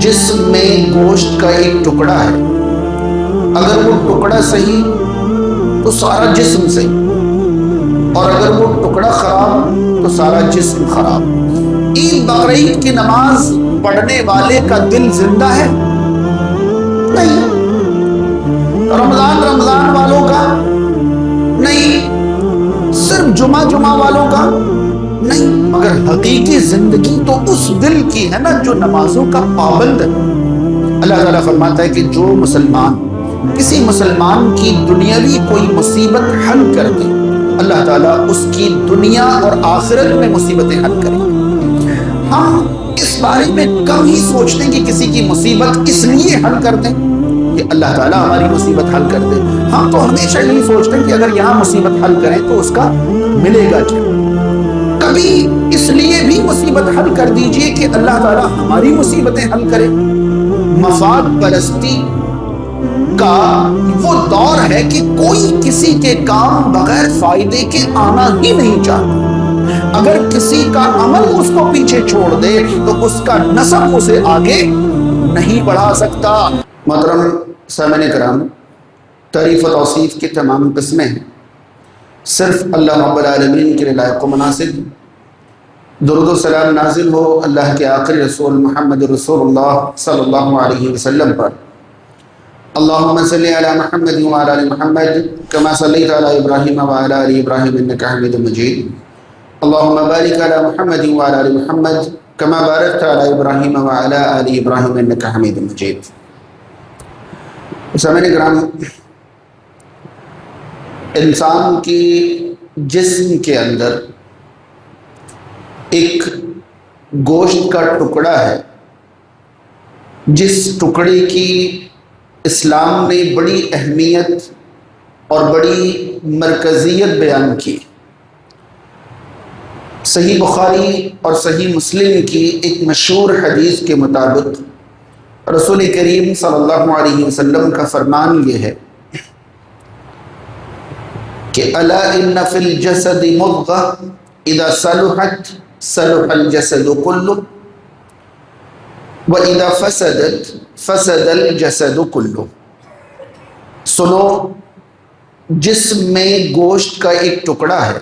جسم میں گوشت کا ایک ٹکڑا ہے، اگر وہ ٹکڑا صحیح تو سارا جسم صحیح، اور اگر وہ ٹکڑا خراب تو سارا جسم خراب۔ عید بقرعید کی نماز پڑھنے والے کا دل زندہ ہے؟ نہیں۔ رمضان والوں کا نہیں، صرف جمعہ والوں کا نہیں، مگر حقیقی زندگی تو اس دل کی ہے نا جو نمازوں کا پابند ہے۔ اللہ تعالیٰ فرماتا ہے کہ جو مسلمان کسی مسلمان کی دنیاوی کوئی مصیبت حل کر دے، اللہ تعالیٰ اس کی دنیا اور آخرت میں مصیبتیں حل کرے۔ ہم اس بارے میں کم ہی سوچتے ہیں کہ کسی کی مصیبت اس لیے حل کر دیں کہ اللہ تعالیٰ ہماری مصیبت حل کر دے۔ ہم تو ہمیشہ یہی سوچتے ہیں کہ اگر یہاں مصیبت حل کریں تو اس کا ملے گا کیا۔ کبھی اس لیے بھی مصیبت حل کر دیجئے کہ اللہ تعالیٰ ہماری مصیبتیں حل کرے۔ مفاد پرستی کا وہ دور ہے کہ کوئی کسی کے کام بغیر فائدے کے آنا ہی نہیں چاہتا۔ اگر کسی کا عمل اس کو پیچھے چھوڑ دے تو اس کا نسب اسے آگے نہیں بڑھا سکتا۔ محترم سامعین کرام، تعریف و توصیف کی تمام قسمیں ہیں، صرف اللہ رب العالمین کے لیے لائق و مناسب۔ درود و سلام نازل ہو اللہ کے آخری رسول محمد رسول اللہ صلی اللہ علیہ وسلم پر۔ اللہم صلی علی محمد وعلی آل محمد کما صلیت علی ابراہیم وعلی آل ابراہیم انک حمید مجید۔ اللہم بارک علی محمد وعلی آل محمد کما بارکت علی ابراہیم وعلی آل ابراہیم انک حمید مجید۔ سامعین کرام، انسان کی جسم کے اندر ایک گوشت کا ٹکڑا ہے، جس ٹکڑے کی اسلام نے بڑی اہمیت اور بڑی مرکزیت بیان کی۔ صحیح بخاری اور صحیح مسلم کی ایک مشہور حدیث کے مطابق رسول کریم صلی اللہ علیہ وسلم کا فرمان یہ ہے کہ الا ان فی الجسد مضغہ اذا صلحت صلح الجسد کلہ واذا فسدت فسد الجسد کلہ۔ سنو، جسم میں گوشت کا ایک ٹکڑا ہے،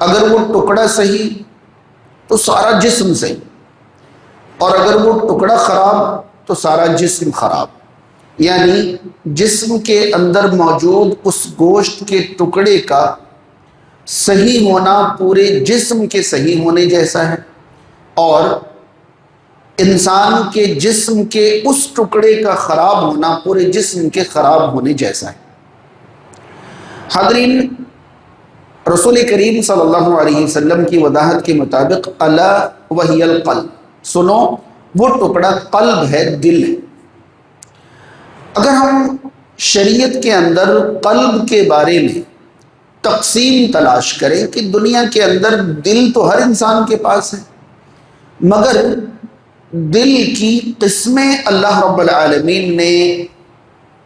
اگر وہ ٹکڑا صحیح تو سارا جسم صحیح، اور اگر وہ ٹکڑا خراب تو سارا جسم خراب۔ یعنی جسم کے اندر موجود اس گوشت کے ٹکڑے کا صحیح ہونا پورے جسم کے صحیح ہونے جیسا ہے، اور انسان کے جسم کے اس ٹکڑے کا خراب ہونا پورے جسم کے خراب ہونے جیسا ہے۔ حاضرین، رسول کریم صلی اللہ علیہ وسلم کی وضاحت کے مطابق الا وہی القلب، سنو، وہ ٹکڑا قلب ہے، دل ہے۔ اگر ہم شریعت کے اندر قلب کے بارے میں تقسیم تلاش کریں کہ دنیا کے اندر دل تو ہر انسان کے پاس ہے، مگر دل کی قسمیں اللہ رب العالمین نے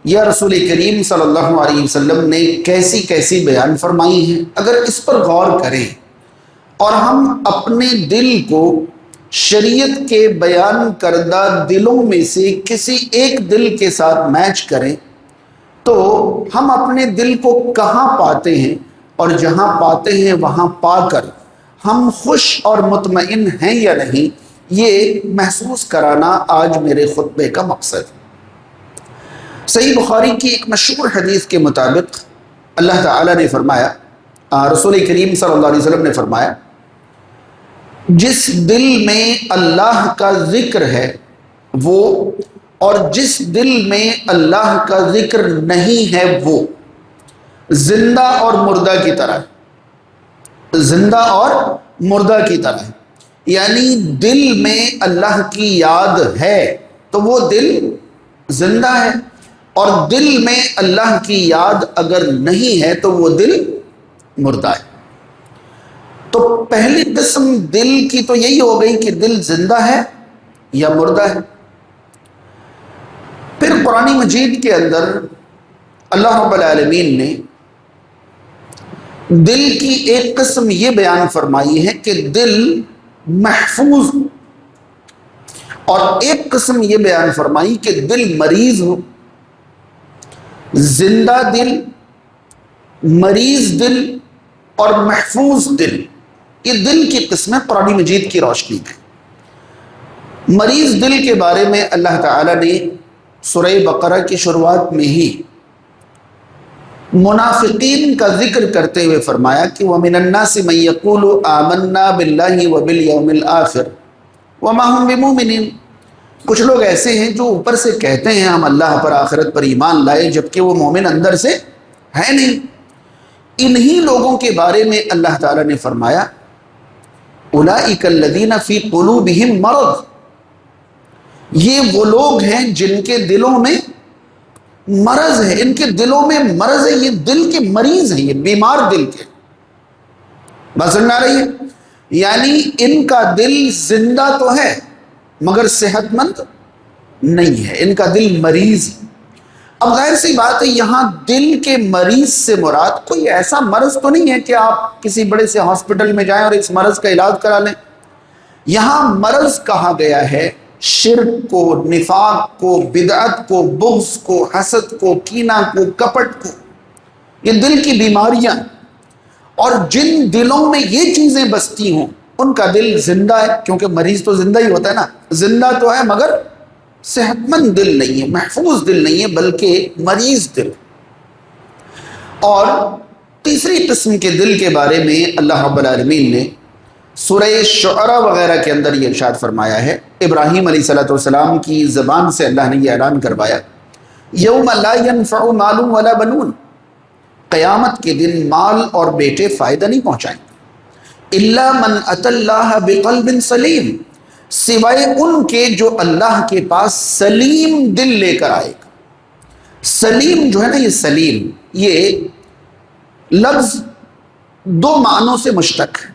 یا رسول کریم صلی اللہ علیہ وسلم نے کیسی کیسی بیان فرمائی ہیں، اگر اس پر غور کریں اور ہم اپنے دل کو شریعت کے بیان کردہ دلوں میں سے کسی ایک دل کے ساتھ میچ کریں تو ہم اپنے دل کو کہاں پاتے ہیں، اور جہاں پاتے ہیں وہاں پا کر ہم خوش اور مطمئن ہیں یا نہیں، یہ محسوس کرانا آج میرے خطبے کا مقصد ہے۔ صحیح بخاری کی ایک مشہور حدیث کے مطابق اللہ تعالیٰ نے فرمایا، رسول کریم صلی اللہ علیہ وسلم نے فرمایا، جس دل میں اللہ کا ذکر ہے وہ، اور جس دل میں اللہ کا ذکر نہیں ہے وہ زندہ اور مردہ کی طرح ہے، زندہ اور مردہ کی طرح ہے۔ یعنی دل میں اللہ کی یاد ہے تو وہ دل زندہ ہے، اور دل میں اللہ کی یاد اگر نہیں ہے تو وہ دل مردہ ہے۔ تو پہلی قسم دل کی تو یہی ہو گئی کہ دل زندہ ہے یا مردہ ہے۔ پھر قرآن مجید کے اندر اللہ رب العالمین نے دل کی ایک قسم یہ بیان فرمائی ہے کہ دل محفوظ ہو، اور ایک قسم یہ بیان فرمائی کہ دل مریض ہو۔ زندہ دل، مریض دل اور محفوظ دل، یہ دل کی قسمیں قرآن مجید کی روشنی میں۔ مریض دل کے بارے میں اللہ تعالی نے سورہ بقرہ کی شروعات میں ہی منافقین کا ذکر کرتے ہوئے فرمایا کہ وَمِنَ النَّاسِ مَن يَقُولُ آمَنَّا بِاللَّهِ وَبِالْيَوْمِ الْآخِرِ وَمَا هُمْ بِمُؤْمِنِينَ۔ کچھ لوگ ایسے ہیں جو اوپر سے کہتے ہیں ہم اللہ پر آخرت پر ایمان لائے، جبکہ وہ مومن اندر سے ہے نہیں۔ انہی لوگوں کے بارے میں اللہ تعالیٰ نے فرمایا اولئک الذین فی قلوبہم مرض، یہ وہ لوگ ہیں جن کے دلوں میں مرض ہے، ان کے دلوں میں مرض ہے، یہ دل کے مریض ہیں، یہ بیمار دل کے۔ بات سمجھ آ رہی ہے؟ یعنی ان کا دل زندہ تو ہے مگر صحت مند نہیں ہے، ان کا دل مریض ہے۔ اب ظاہر سی بات ہے یہاں دل کے مریض سے مراد کوئی ایسا مرض تو نہیں ہے کہ آپ کسی بڑے سے ہاسپٹل میں جائیں اور اس مرض کا علاج کرا لیں۔ یہاں مرض کہا گیا ہے شرک کو، نفاق کو، بدعت کو، بغض کو، حسد کو، کینہ کو، کپٹ کو، یہ دل کی بیماریاں، اور جن دلوں میں یہ چیزیں بستی ہوں ان کا دل زندہ ہے، کیونکہ مریض تو زندہ ہی ہوتا ہے نا، زندہ تو ہے مگر صحت مند دل نہیں ہے، محفوظ دل نہیں ہے بلکہ مریض دل۔ اور تیسری قسم کے دل کے بارے میں اللہ رب العالمین نے سورہ شعراء وغیرہ کے اندر یہ ارشاد فرمایا ہے، ابراہیم علیہ السلام کی زبان سے اللہ نے یہ اعلان کروایا یوم لا ینفع مال ولا بنون، قیامت کے دن مال اور بیٹے فائدہ نہیں پہنچائیں گے، الا من اتى اللہ بقلب سلیم، سوائے ان کے جو اللہ کے پاس سلیم دل لے کر آئے گا۔ سلیم جو ہے نا، یہ سلیم یہ لفظ دو معنوں سے مشتق ہے۔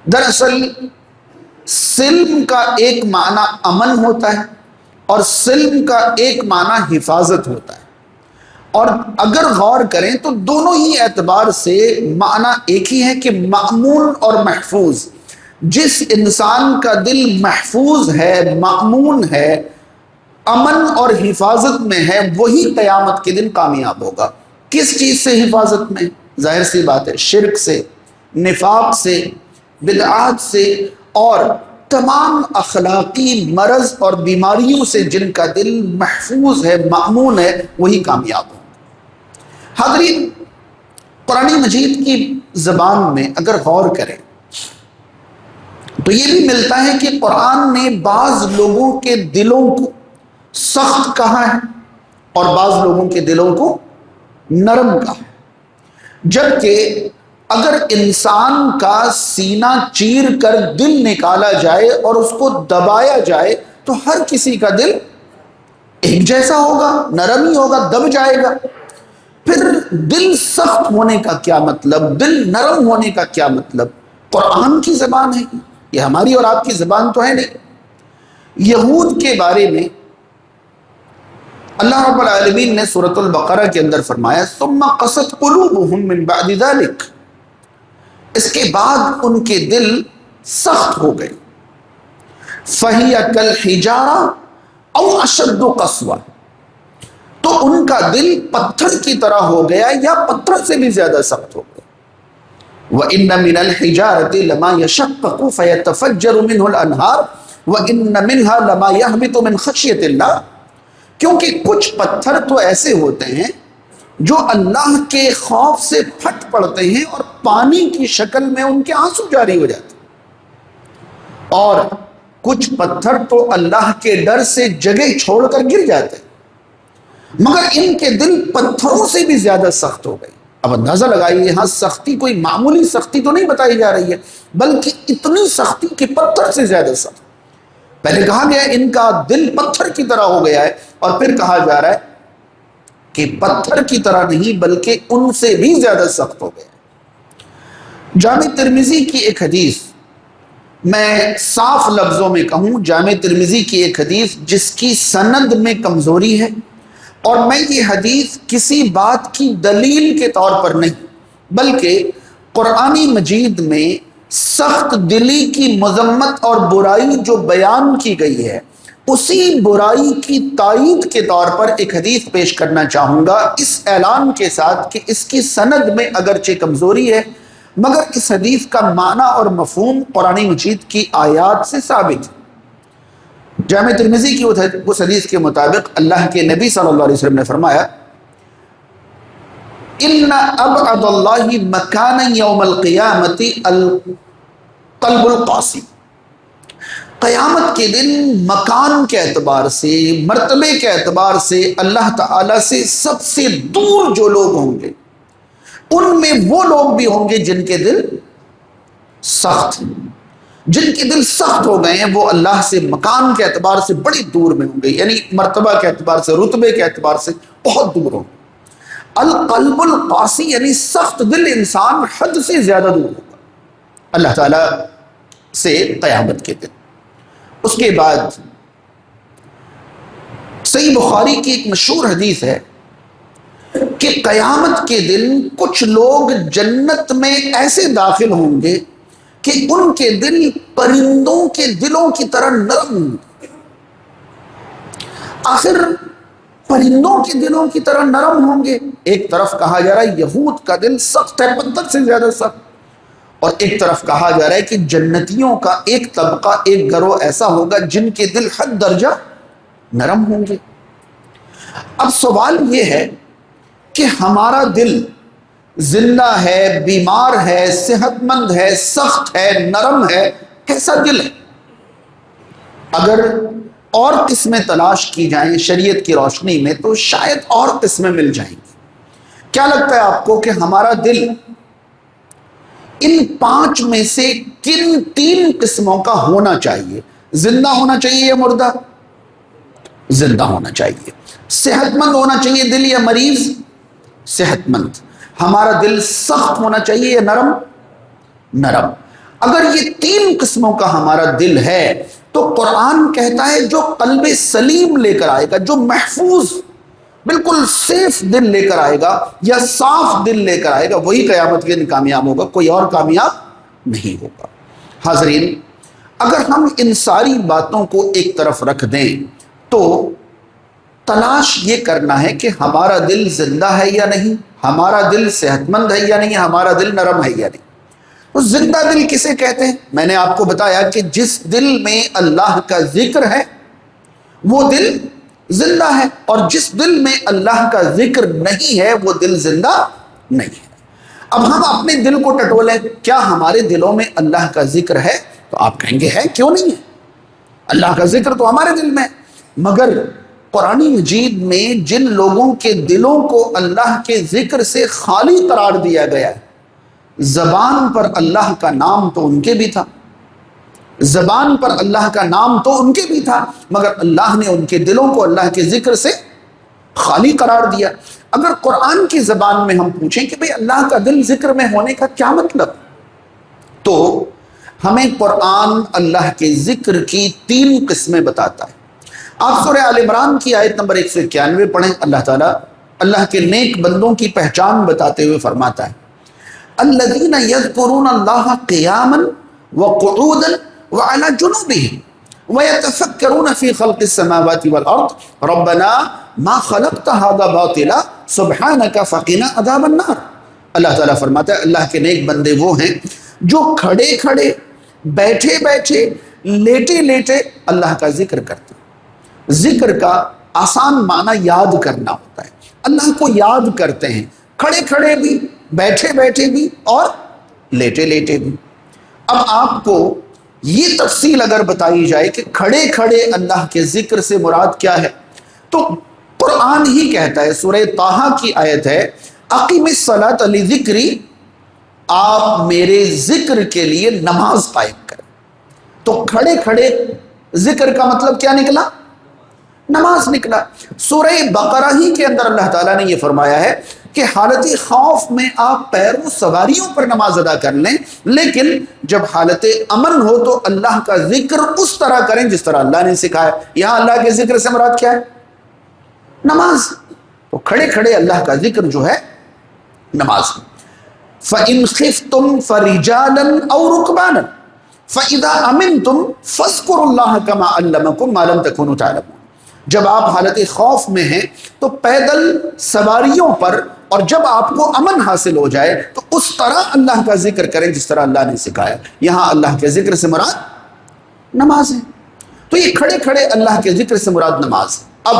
دراصل سلم کا ایک معنی امن ہوتا ہے اور سلم کا ایک معنی حفاظت ہوتا ہے، اور اگر غور کریں تو دونوں ہی اعتبار سے معنی ایک ہی ہے کہ مأمون اور محفوظ۔ جس انسان کا دل محفوظ ہے، مأمون ہے، امن اور حفاظت میں ہے، وہی قیامت کے دن کامیاب ہوگا۔ کس چیز سے حفاظت میں؟ ظاہر سی بات ہے شرک سے، نفاق سے، بدعات سے، اور تمام اخلاقی مرض اور بیماریوں سے جن کا دل محفوظ ہے، مأمون ہے، وہی کامیاب ہوگا۔ حاضرین، قرآن مجید کی زبان میں اگر غور کریں تو یہ بھی ملتا ہے کہ قرآن نے بعض لوگوں کے دلوں کو سخت کہا ہے اور بعض لوگوں کے دلوں کو نرم کہا ہے، جبکہ اگر انسان کا سینہ چیر کر دل نکالا جائے اور اس کو دبایا جائے تو ہر کسی کا دل ایک جیسا ہوگا، نرم ہی ہوگا، دب جائے گا۔ پھر دل سخت ہونے کا کیا مطلب، دل نرم ہونے کا کیا مطلب؟ قرآن کی زبان ہے یہ، ہماری اور آپ کی زبان تو ہے نہیں۔ یہود کے بارے میں اللہ رب العالمین نے سورۃ البقرہ کے اندر فرمایا ثم قست قلوبہم من بعد ذلک، اس کے بعد ان کے دل سخت ہو گئے، فہی کالحجارہ او اشد قسوہ، تو ان کا دل پتھر کی طرح ہو گیا یا پتھر سے بھی زیادہ سخت ہو گیا۔ وَإِنَّ مِنَ الْحِجَارَةِ لَمَا يَشَقَّقُ فَيَتَفَجَّرُ مِنْهُ الْأَنْهَارُ وَإِنَّ مِنْهَا لَمَا يَهْبِطُ مِنْ خَشْيَةِ اللَّهِ، کیونکہ کچھ پتھر تو ایسے ہوتے ہیں جو اللہ کے خوف سے پھٹ پڑتے ہیں اور پانی کی شکل میں ان کے آنسو جاری ہو جاتے ہیں، اور کچھ پتھر تو اللہ کے ڈر سے جگہ چھوڑ کر گر جاتے ہیں، مگر ان کے دل پتھروں سے بھی زیادہ سخت ہو گئے۔ اب اندازہ لگائیے یہاں سختی کوئی معمولی سختی تو نہیں بتائی جا رہی ہے، بلکہ اتنی سختی کہ پتھر سے زیادہ سخت۔ پہلے کہا گیا ان کا دل پتھر کی طرح ہو گیا ہے، اور پھر کہا جا رہا ہے کہ پتھر کی طرح نہیں بلکہ ان سے بھی زیادہ سخت ہو گیا ہے۔ جامع ترمذی کی ایک حدیث، میں صاف لفظوں میں کہوں، جامع ترمذی کی ایک حدیث جس کی سند میں کمزوری ہے، اور میں یہ حدیث کسی بات کی دلیل کے طور پر نہیں بلکہ قرآن مجید میں سخت دلی کی مذمت اور برائی جو بیان کی گئی ہے، اسی برائی کی تائید کے طور پر ایک حدیث پیش کرنا چاہوں گا، اس اعلان کے ساتھ کہ اس کی سند میں اگرچہ کمزوری ہے مگر اس حدیث کا معنی اور مفہوم قرآن مجید کی آیات سے ثابت ہے۔ جامع ترمذی کی اس حدیث کے مطابق اللہ کے نبی صلی اللہ علیہ وسلم نے فرمایا ان ابعد اللہ مکانا یوم القیامت القلب القاسی، قیامت کے دن مکان کے اعتبار سے، مرتبے کے اعتبار سے اللہ تعالی سے سب سے دور جو لوگ ہوں گے، ان میں وہ لوگ بھی ہوں گے جن کے دل سخت، جن کے دل سخت ہو گئے ہیں، وہ اللہ سے مکان کے اعتبار سے بڑی دور میں ہوں گے، یعنی مرتبہ کے اعتبار سے، رتبے کے اعتبار سے بہت دور ہوں گے۔ القلب القاسی یعنی سخت دل انسان حد سے زیادہ دور ہوگا اللہ تعالیٰ سے قیامت کے دن۔ اس کے بعد صحیح بخاری کی ایک مشہور حدیث ہے کہ قیامت کے دن کچھ لوگ جنت میں ایسے داخل ہوں گے کہ ان کے دل پرندوں کے دلوں کی طرح نرم ہوں گے۔ آخر پرندوں کے دلوں کی طرح نرم ہوں گے، ایک طرف کہا جا رہا ہے یہود کا دل سخت ہے، پتھر سے زیادہ سخت، اور ایک طرف کہا جا رہا ہے کہ جنتیوں کا ایک طبقہ، ایک گروہ ایسا ہوگا جن کے دل حد درجہ نرم ہوں گے۔ اب سوال یہ ہے کہ ہمارا دل زندہ ہے، بیمار ہے، صحت مند ہے، سخت ہے، نرم ہے، کیسا دل ہے؟ اگر اور قسمیں تلاش کی جائیں شریعت کی روشنی میں تو شاید اور قسمیں مل جائیں گی۔ کیا لگتا ہے آپ کو کہ ہمارا دل ان 5 میں سے کن 3 قسموں کا ہونا چاہیے؟ زندہ ہونا چاہیے یا مردہ؟ زندہ ہونا چاہیے۔ صحت مند ہونا چاہیے دل یا مریض؟ صحت مند۔ ہمارا دل سخت ہونا چاہیے یا نرم؟ نرم۔ اگر یہ 3 قسموں کا ہمارا دل ہے تو قرآن کہتا ہے جو قلب سلیم لے کر آئے گا، جو محفوظ بالکل سیف دل لے کر آئے گا یا صاف دل لے کر آئے گا، وہی قیامت کے دن کامیاب ہوگا، کوئی اور کامیاب نہیں ہوگا۔ حاضرین، اگر ہم ان ساری باتوں کو ایک طرف رکھ دیں تو تلاش یہ کرنا ہے کہ ہمارا دل زندہ ہے یا نہیں، ہمارا دل صحت مند ہے یا نہیں، ہمارا دل نرم ہے یا نہیں۔ تو زندہ دل کسے کہتے ہیں؟ میں نے آپ کو بتایا کہ جس دل میں اللہ کا ذکر ہے وہ دل زندہ ہے، اور جس دل میں اللہ کا ذکر نہیں ہے وہ دل زندہ نہیں ہے۔ اب ہم اپنے دل کو ٹٹولیں، کیا ہمارے دلوں میں اللہ کا ذکر ہے؟ تو آپ کہیں گے ہے، کیوں نہیں ہے؟ اللہ کا ذکر تو ہمارے دل میں، مگر قرآن مجید میں جن لوگوں کے دلوں کو اللہ کے ذکر سے خالی قرار دیا گیا ہے، زبان پر اللہ کا نام تو ان کے بھی تھا، زبان پر اللہ کا نام تو ان کے بھی تھا، مگر اللہ نے ان کے دلوں کو اللہ کے ذکر سے خالی قرار دیا۔ اگر قرآن کی زبان میں ہم پوچھیں کہ بھئی اللہ کا دل ذکر میں ہونے کا کیا مطلب، تو ہمیں قرآن اللہ کے ذکر کی 3 قسمیں بتاتا ہے۔ آپ سورہ آل عمران کی آیت نمبر 191 پڑھیں، اللہ تعالیٰ اللہ کے نیک بندوں کی پہچان بتاتے ہوئے فرماتا ہے الذین یذکرون اللہ قیاما وقعودا وعلی جنوبہم ویتفکرون فی خلق السماوات والارض ربنا ما خلقت هذا باطلا سبحانک فقنا عذاب النار۔ اللہ تعالیٰ فرماتا ہے اللہ کے نیک بندے وہ ہیں جو کھڑے کھڑے، بیٹھے بیٹھے، لیٹے لیٹے اللہ کا ذکر کرتے ہیں۔ ذکر کا آسان معنی یاد کرنا ہوتا ہے، اللہ کو یاد کرتے ہیں، کھڑے کھڑے بھی، بیٹھے بیٹھے بھی، اور لیٹے لیٹے بھی۔ اب آپ کو یہ تفصیل اگر بتائی جائے کہ کھڑے کھڑے اللہ کے ذکر سے مراد کیا ہے، تو قرآن ہی کہتا ہے، سورہ طٰہٰ کی آیت ہے اقیم الصلاۃ لذکری، آپ میرے ذکر کے لیے نماز قائم کریں۔ تو کھڑے کھڑے ذکر کا مطلب کیا نکلا؟ نماز نکلا۔ سورہ بقرہ ہی کے اندر اللہ تعالیٰ نے یہ فرمایا ہے کہ حالت خوف میں آپ پیروں سواریوں پر نماز ادا کر لیں، لیکن جب حالت امن ہو تو اللہ کا ذکر اس طرح کریں جس طرح اللہ نے سکھایا۔ یہاں اللہ کے ذکر سے مراد کیا ہے؟ نماز۔ تو کھڑے کھڑے اللہ کا ذکر جو ہے نماز۔ فَإِنْ خِفْتُمْ فَرِجَالًا أَوْ رُكْبَانًا فَإِذَا أَمِنْتُمْ فَاذْكُرُوا اللَّهَ كَمَا عَلَّمَكُمْ مَا لَمْ تَكُونُوا تَعْلَمُونَ۔ جب آپ حالت خوف میں ہیں تو پیدل سواریوں پر، اور جب آپ کو امن حاصل ہو جائے تو اس طرح اللہ کا ذکر کریں جس طرح اللہ نے سکھایا۔ یہاں اللہ کے ذکر سے مراد نماز ہے۔ تو یہ کھڑے کھڑے اللہ کے ذکر سے مراد نماز ہے۔ اب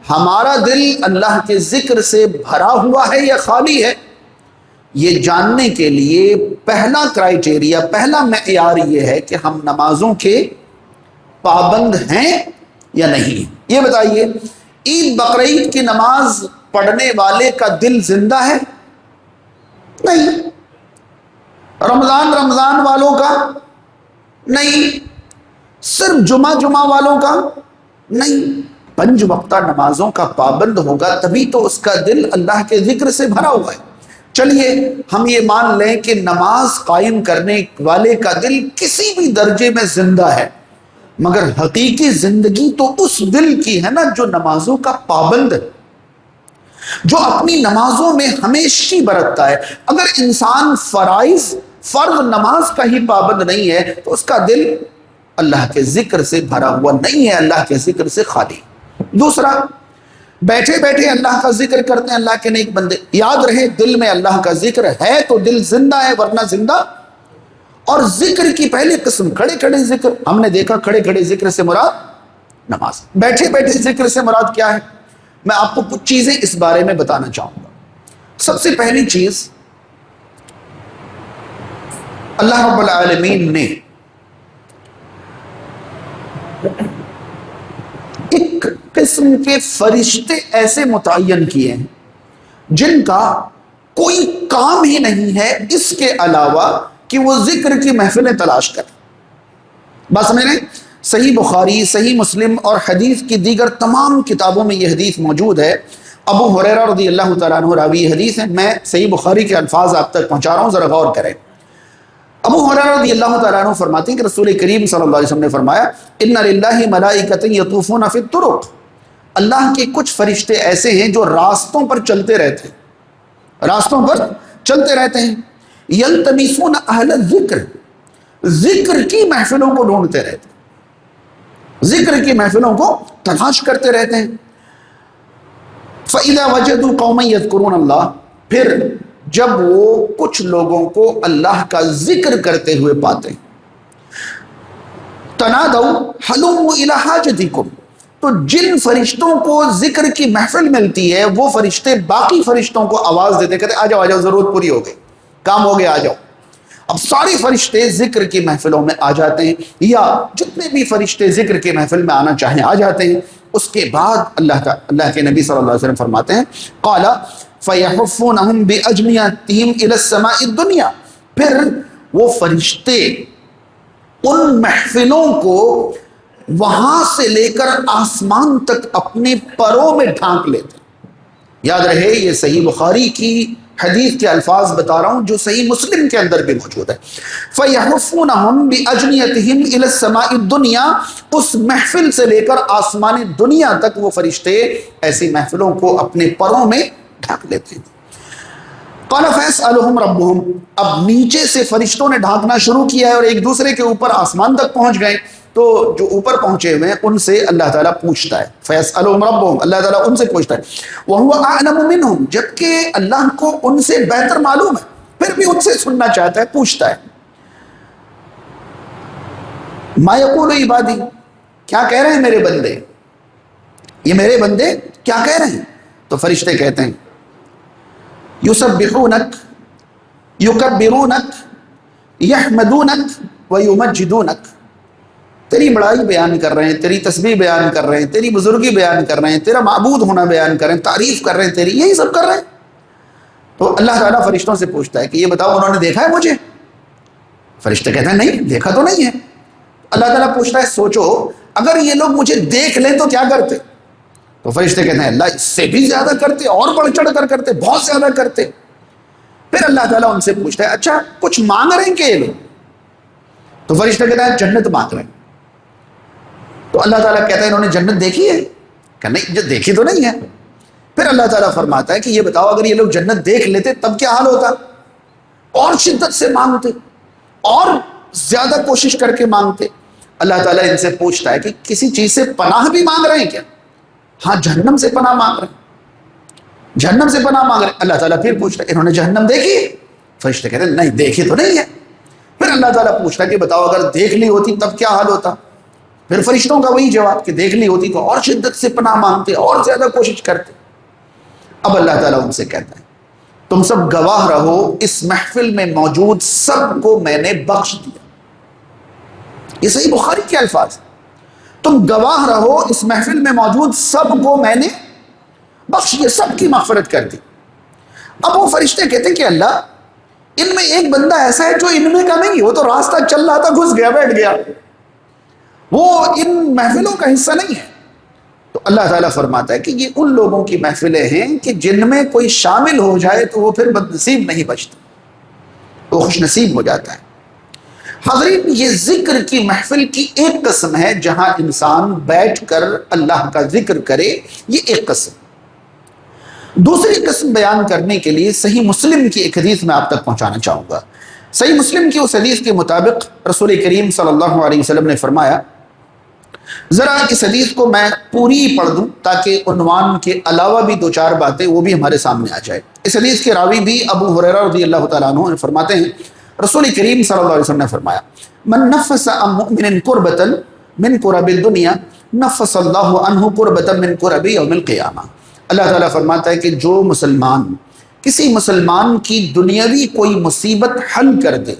ہمارا دل اللہ کے ذکر سے بھرا ہوا ہے یا خالی ہے، یہ جاننے کے لیے پہلا کرائیٹیریا، پہلا معیار یہ ہے کہ ہم نمازوں کے پابند ہیں یا نہیں۔ یہ بتائیے، عید بقرعید کی نماز پڑھنے والے کا دل زندہ ہے؟ نہیں۔ رمضان والوں کا؟ نہیں۔ صرف جمعہ والوں کا؟ نہیں۔ 5 وقتہ نمازوں کا پابند ہوگا تبھی تو اس کا دل اللہ کے ذکر سے بھرا ہوا ہے۔ چلیے ہم یہ مان لیں کہ نماز قائم کرنے والے کا دل کسی بھی درجے میں زندہ ہے، مگر حقیقی زندگی تو اس دل کی ہے نا جو نمازوں کا پابند ہے، جو اپنی نمازوں میں ہمیشہ برتتا ہے۔ اگر انسان فرض نماز کا ہی پابند نہیں ہے تو اس کا دل اللہ کے ذکر سے بھرا ہوا نہیں ہے، اللہ کے ذکر سے خالی۔ دوسرا، بیٹھے بیٹھے اللہ کا ذکر کرتے ہیں اللہ کے نیک بندے، یاد رہے دل میں اللہ کا ذکر ہے تو دل زندہ ہے، ورنہ زندہ۔ اور ذکر کی پہلی قسم کھڑے کھڑے ذکر، ہم نے دیکھا کھڑے کھڑے ذکر سے مراد نماز۔ بیٹھے بیٹھے ذکر سے مراد کیا ہے؟ میں آپ کو کچھ چیزیں اس بارے میں بتانا چاہوں گا۔ سب سے پہلی چیز، اللہ رب العالمین نے ایک قسم کے فرشتے ایسے متعین کیے ہیں جن کا کوئی کام ہی نہیں ہے اس کے علاوہ کہ وہ ذکر کی محفلیں تلاش کریں۔ بات سمجھ رہے ہیں؟ صحیح بخاری، صحیح مسلم اور حدیث کی دیگر تمام کتابوں میں یہ حدیث موجود ہے۔ ابو ہریرہ رضی اللہ تعالیٰ عنہ راوی یہ حدیث ہے، میں صحیح بخاری کے الفاظ آپ تک پہنچا رہا ہوں، ذرا غور کریں۔ ابو ہریرہ رضی اللہ تعالیٰ عنہ فرماتے ہیں کہ رسول کریم صلی اللہ علیہ وسلم نے فرمایا، ان للہ ملائکۃ یطوفون فی الطرق، اللہ کے کچھ فرشتے ایسے ہیں جو راستوں پر چلتے رہتے ہیں، راستوں پر چلتے رہتے ہیں، یلتمسون اہل الذکر، ذکر کی محفلوں کو ڈھونڈتے رہتے ہیں، ذکر کی محفلوں کو تلاش کرتے رہتے ہیں۔ فَإِذَا وَجَدُوا قَوْمًا يَذْكُرُونَ اللَّهَ، پھر جب وہ کچھ لوگوں کو اللہ کا ذکر کرتے ہوئے پاتے ہیں، تنادوا حلموا الی حاجتکم، تو جن فرشتوں کو ذکر کی محفل ملتی ہے وہ فرشتے باقی فرشتوں کو آواز دیتے کہتے آ جاؤ ضرورت پوری ہو گئی، کام ہو گیا، آ جاؤ۔ اب سارے فرشتے ذکر کی محفلوں میں آ جاتے ہیں، یا جتنے بھی فرشتے ذکر کی محفل میں آنا چاہیں آ جاتے ہیں۔ اس کے بعد اللہ کے نبی صلی اللہ علیہ وسلم فرماتے ہیں، قال فَيَحُفُّونَهُمْ بِأَجْنِحَتِهِمْ إِلَى السَّمَاءِ الدُّنْيَا، پھر وہ فرشتے ان محفلوں کو وہاں سے لے کر آسمان تک اپنے پروں میں ڈھانک لیتے ہیں۔ یاد رہے یہ صحیح بخاری کی حدیث کے الفاظ بتا رہا ہوں جو صحیح مسلم کے اندر بھی موجود ہے۔ فَيَحُفُّونَهُمْ بِأَجْنِحَتِهِمْ إِلَى السَّمَاءِ الدُّنْيَا، اس محفل سے لے کر آسمان دنیا تک وہ فرشتے ایسی محفلوں کو اپنے پروں میں ڈھانک لیتے ہیں۔ قَالَ فَيَسْأَلُهُمْ رَبُّهُمْ، اب نیچے سے فرشتوں نے ڈھانکنا شروع کیا ہے اور ایک دوسرے کے اوپر آسمان تک پہنچ گئے، تو جو اوپر پہنچے ہوئے ہیں ان سے اللہ تعالیٰ پوچھتا ہے، فَيَسْأَلُهُمْ رَبُّهُمْ، اللہ تعالیٰ ان سے پوچھتا ہے، وَهُوَ أَعْلَمُ مِنْهُمْ، جبکہ اللہ کو ان سے بہتر معلوم ہے، پھر بھی ان سے سننا چاہتا ہے، پوچھتا ہے۔ مَا يَقُولُ عِبَادِي، کیا کہہ رہے ہیں میرے بندے، یہ میرے بندے کیا کہہ رہے ہیں؟ تو فرشتے کہتے ہیں، یسبحونک، یکبرونک، یحمدونک ویمجدونک، تیری بڑائی بیان کر رہے ہیں، تیری تسبیح بیان کر رہے ہیں، تیری بزرگی بیان کر رہے ہیں، تیرا معبود ہونا بیان کر رہے ہیں، تعریف کر رہے ہیں تیری، یہی سب کر رہے ہیں۔ تو اللہ تعالیٰ فرشتوں سے پوچھتا ہے کہ یہ بتاؤ انہوں نے دیکھا ہے مجھے؟ فرشتے کہتے ہیں نہیں، دیکھا تو نہیں ہے۔ اللہ تعالیٰ پوچھتا ہے سوچو اگر یہ لوگ مجھے دیکھ لیں تو کیا کرتے؟ تو فرشتے کہتے ہیں اللہ اس سے بھی زیادہ کرتے، اور بڑھ چڑھ کر کرتے، بہت زیادہ کرتے۔ پھر اللہ تعالیٰ ان سے پوچھتا ہے اچھا کچھ مانگ رہے ہیں کہ یہ لوگ؟ تو فرشتے کہتا ہے جنت مانگ رہے ہیں۔ تو اللہ تعالیٰ کہتا ہے انہوں نے جنت دیکھی ہے؟ کہ نہیں، جو دیکھی تو نہیں ہے۔ پھر اللہ تعالیٰ فرماتا ہے کہ یہ بتاؤ اگر یہ لوگ جنت دیکھ لیتے تب کیا حال ہوتا؟ اور شدت سے مانگتے، اور زیادہ کوشش کر کے مانگتے۔ اللہ تعالیٰ ان سے پوچھتا ہے کہ کسی چیز سے پناہ بھی مانگ رہے ہیں کیا؟ ہاں جہنم سے پناہ مانگ رہے ہیں، جہنم سے پناہ مانگ رہے ہیں۔ اللہ تعالیٰ پھر پوچھتا ہے انہوں نے جہنم دیکھی ہے؟ فرشتے کہتے ہیں نہیں، دیکھی تو نہیں ہے۔ پھر اللہ تعالیٰ پوچھتا ہے کہ بتاؤ اگر دیکھ لی ہوتی تب کیا حال ہوتا؟ پھر فرشتوں کا وہی جواب کہ دیکھ لی ہوتی تو اور شدت سے پناہ مانگتے، اور زیادہ کوشش کرتے۔ اب اللہ تعالیٰ ان سے کہتا ہے تم سب گواہ رہو اس محفل میں موجود سب کو میں نے بخش دیا۔ یہ صحیح بخاری کے الفاظ، تم گواہ رہو اس محفل میں موجود سب کو میں نے بخش دیا، سب کی مغفرت کر دی۔ اب وہ فرشتے کہتے ہیں کہ اللہ ان میں ایک بندہ ایسا ہے جو ان میں کا نہیں، وہ تو راستہ چل رہا تھا گھس گیا بیٹھ گیا، وہ ان محفلوں کا حصہ نہیں ہے۔ تو اللہ تعالیٰ فرماتا ہے کہ یہ ان لوگوں کی محفلیں ہیں کہ جن میں کوئی شامل ہو جائے تو وہ پھر بدنصیب نہیں بچتا، وہ خوش نصیب ہو جاتا ہے۔ حضرین یہ ذکر کی محفل کی ایک قسم ہے جہاں انسان بیٹھ کر اللہ کا ذکر کرے، یہ ایک قسم۔ دوسری قسم بیان کرنے کے لیے صحیح مسلم کی ایک حدیث میں آپ تک پہنچانا چاہوں گا۔ صحیح مسلم کی اس حدیث کے مطابق رسول کریم صلی اللہ علیہ وسلم نے فرمایا، ذرا اس حدیث کو میں پوری پڑھ دوں تاکہ عنوان کے علاوہ بھی دو چار باتیں وہ بھی ہمارے سامنے آ جائے۔ اس حدیث کے راوی بھی ابو ہریرہ رضی اللہ تعالیٰ عنہ فرماتے ہیں رسول کریم صلی اللہ علیہ وسلم نے فرمایا من نفس عن مؤمن کربۃ من کرب الدنیا نفس اللہ عنہ کربۃ من کرب یوم القیامہ۔ اللہ تعالیٰ فرماتا ہے کہ جو مسلمان کسی مسلمان کی دنیاوی کوئی مصیبت حل کر دے،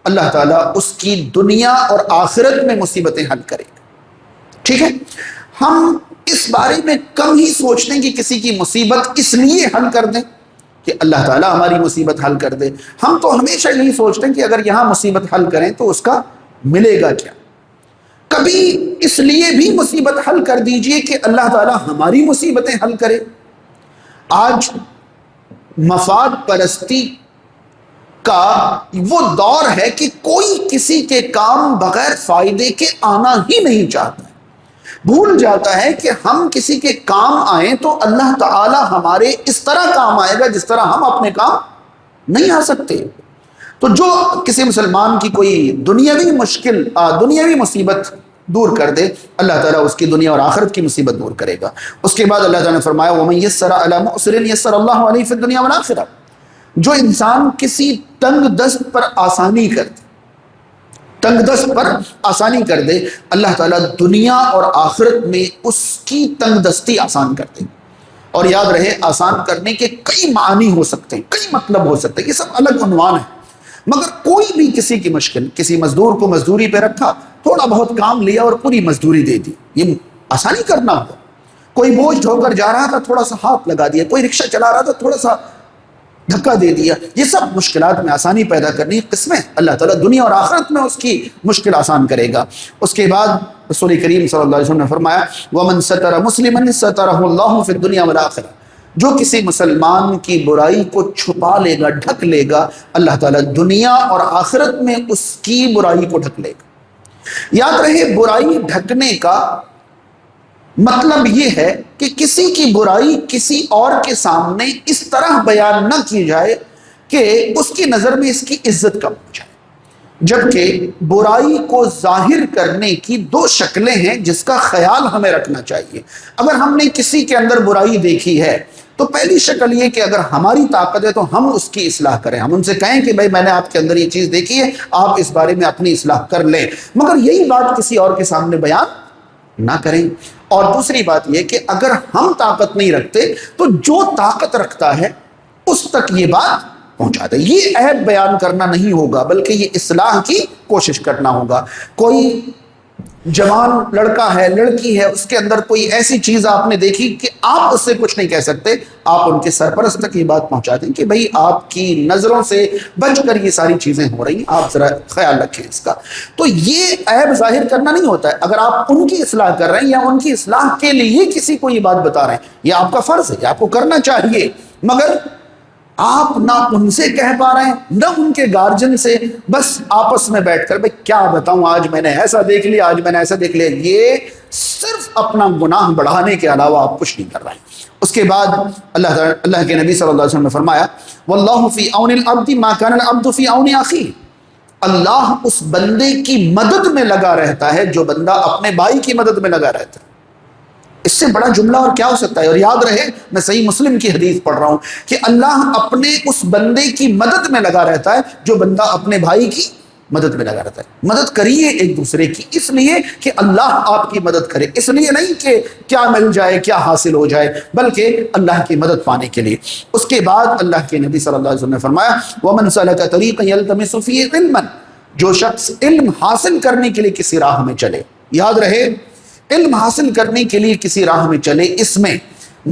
اللہ تعالیٰ اس کی دنیا اور آخرت میں مصیبتیں حل کرے گا۔ ٹھیک ہے، ہم اس بارے میں کم ہی سوچتے ہیں کہ کسی کی مصیبت اس لیے حل کر دیں کہ اللہ تعالیٰ ہماری مصیبت حل کر دے۔ ہم تو ہمیشہ یہی سوچتے ہیں کہ اگر یہاں مصیبت حل کریں تو اس کا ملے گا کیا۔ کبھی اس لیے بھی مصیبت حل کر دیجئے کہ اللہ تعالیٰ ہماری مصیبتیں حل کرے۔ آج مفاد پرستی کا وہ دور ہے کہ کوئی کسی کے کام بغیر فائدے کے آنا ہی نہیں چاہتا ہے، بھول جاتا ہے کہ ہم کسی کے کام آئیں تو اللہ تعالی ہمارے اس طرح کام آئے گا جس طرح ہم اپنے کام نہیں آ سکتے۔ تو جو کسی مسلمان کی کوئی دنیاوی مشکل دنیاوی مصیبت دور کر دے، اللہ تعالیٰ اس کی دنیا اور آخرت کی مصیبت دور کرے گا۔ اس کے بعد اللہ تعالیٰ نے فرمایا وَمَن يَسَّرَ عَلَى مُعْسِرٍ يَسَّرَ اللَّهُ عَلَيْهِ فِي الدُّنْيَا وَالْآخِرَةِ۔ جو انسان کسی تنگ دست پر آسانی کر دے، تنگ دست پر آسانی کر دے، اللہ تعالیٰ دنیا اور آخرت میں اس کی تنگ دستی آسان کر دے۔ اور یاد رہے آسان کرنے کے کئی معنی ہو سکتے ہیں، کئی مطلب ہو سکتے ہیں، یہ سب الگ عنوان ہے، مگر کوئی بھی کسی کی مشکل، کسی مزدور کو مزدوری پہ رکھا، تھوڑا بہت کام لیا اور پوری مزدوری دے دی، یہ آسانی کرنا ہوا۔ کوئی بوجھ ڈھو کر جا رہا تھا، تھوڑا سا ہاتھ لگا دیا، کوئی رکشہ چلا رہا تھا، تھوڑا سا دھکا دے دیا، یہ سب مشکلات میں آسانی پیدا کرنی قسمیں اللہ تعالیٰ دنیا اور آخرت میں اس کی مشکل آسان کرے گا۔ اس کے بعد رسول کریم صلی اللہ علیہ وسلم نے فرمایا وَمَن سَتَرَ مُسْلِمًا سَتَرَهُ اللَّهُ فِي الدُّنْيَا وَالْآخِرَةِ۔ جو کسی مسلمان کی برائی کو چھپا لے گا، ڈھک لے گا، اللہ تعالیٰ دنیا اور آخرت میں اس کی برائی کو ڈھک لے گا۔ یاد رہے برائی ڈھکنے کا مطلب یہ ہے کہ کسی کی برائی کسی اور کے سامنے اس طرح بیان نہ کی جائے کہ اس کی نظر میں اس کی عزت کم ہو جائے۔ جبکہ برائی کو ظاہر کرنے کی دو شکلیں ہیں جس کا خیال ہمیں رکھنا چاہیے۔ اگر ہم نے کسی کے اندر برائی دیکھی ہے تو پہلی شکل یہ کہ اگر ہماری طاقت ہے تو ہم اس کی اصلاح کریں، ہم ان سے کہیں کہ بھائی میں نے آپ کے اندر یہ چیز دیکھی ہے، آپ اس بارے میں اپنی اصلاح کر لیں، مگر یہی بات کسی اور کے سامنے بیان نہ کریں۔ اور دوسری بات یہ کہ اگر ہم طاقت نہیں رکھتے تو جو طاقت رکھتا ہے اس تک یہ بات پہنچا دے۔ یہ عیب بیان کرنا نہیں ہوگا بلکہ یہ اصلاح کی کوشش کرنا ہوگا۔ کوئی جوان لڑکا ہے لڑکی ہے، اس کے اندر کوئی ایسی چیز آپ نے دیکھی کہ آپ اس سے کچھ نہیں کہہ سکتے، آپ ان کے سرپرست تک یہ بات پہنچا دیں کہ بھئی آپ کی نظروں سے بچ کر یہ ساری چیزیں ہو رہی ہیں، آپ ذرا خیال رکھیں اس کا۔ تو یہ عیب ظاہر کرنا نہیں ہوتا ہے، اگر آپ ان کی اصلاح کر رہے ہیں یا ان کی اصلاح کے لیے کسی کو یہ بات بتا رہے ہیں، یہ آپ کا فرض ہے، یہ آپ کو کرنا چاہیے، مگر آپ نہ ان سے کہہ پا رہے ہیں نہ ان کے گارجن سے، بس آپس میں بیٹھ کر بھئی کیا بتاؤں، آج میں نے ایسا دیکھ لیا، آج میں نے ایسا دیکھ لیا، یہ صرف اپنا گناہ بڑھانے کے علاوہ آپ کچھ نہیں کر رہے ہیں۔ اس کے بعد اللہ کے نبی صلی اللہ علیہ وسلم نے فرمایا واللہ فی عون العبد ما کان العبد فی عون اخیہ، اللہ اس بندے کی مدد میں لگا رہتا ہے جو بندہ اپنے بھائی کی مدد میں لگا رہتا ہے۔ اس سے بڑا جملہ اور کیا ہو سکتا ہے؟ اور یاد رہے میں صحیح مسلم کی حدیث پڑھ رہا ہوں کہ اللہ اپنے اس بندے کی مدد میں لگا رہتا ہے جو بندہ اپنے بھائی کی مدد میں لگا رہتا ہے۔ مدد کریے ایک دوسرے کی، اس لیے کہ اللہ آپ کی مدد کرے، اس لیے نہیں کہ کیا مل جائے کیا حاصل ہو جائے، بلکہ اللہ کی مدد پانے کے لیے۔ اس کے بعد اللہ کے نبی صلی اللہ علیہ وسلم نے فرمایا وَمَنْ سَلَكَ طَرِيقًا يَلْتَمِسُ فِيهِ عِلْمًا، جو شخص علم حاصل کرنے کے لیے کسی راہ میں چلے، یاد رہے علم حاصل کرنے کے لیے کسی راہ میں چلے، اس میں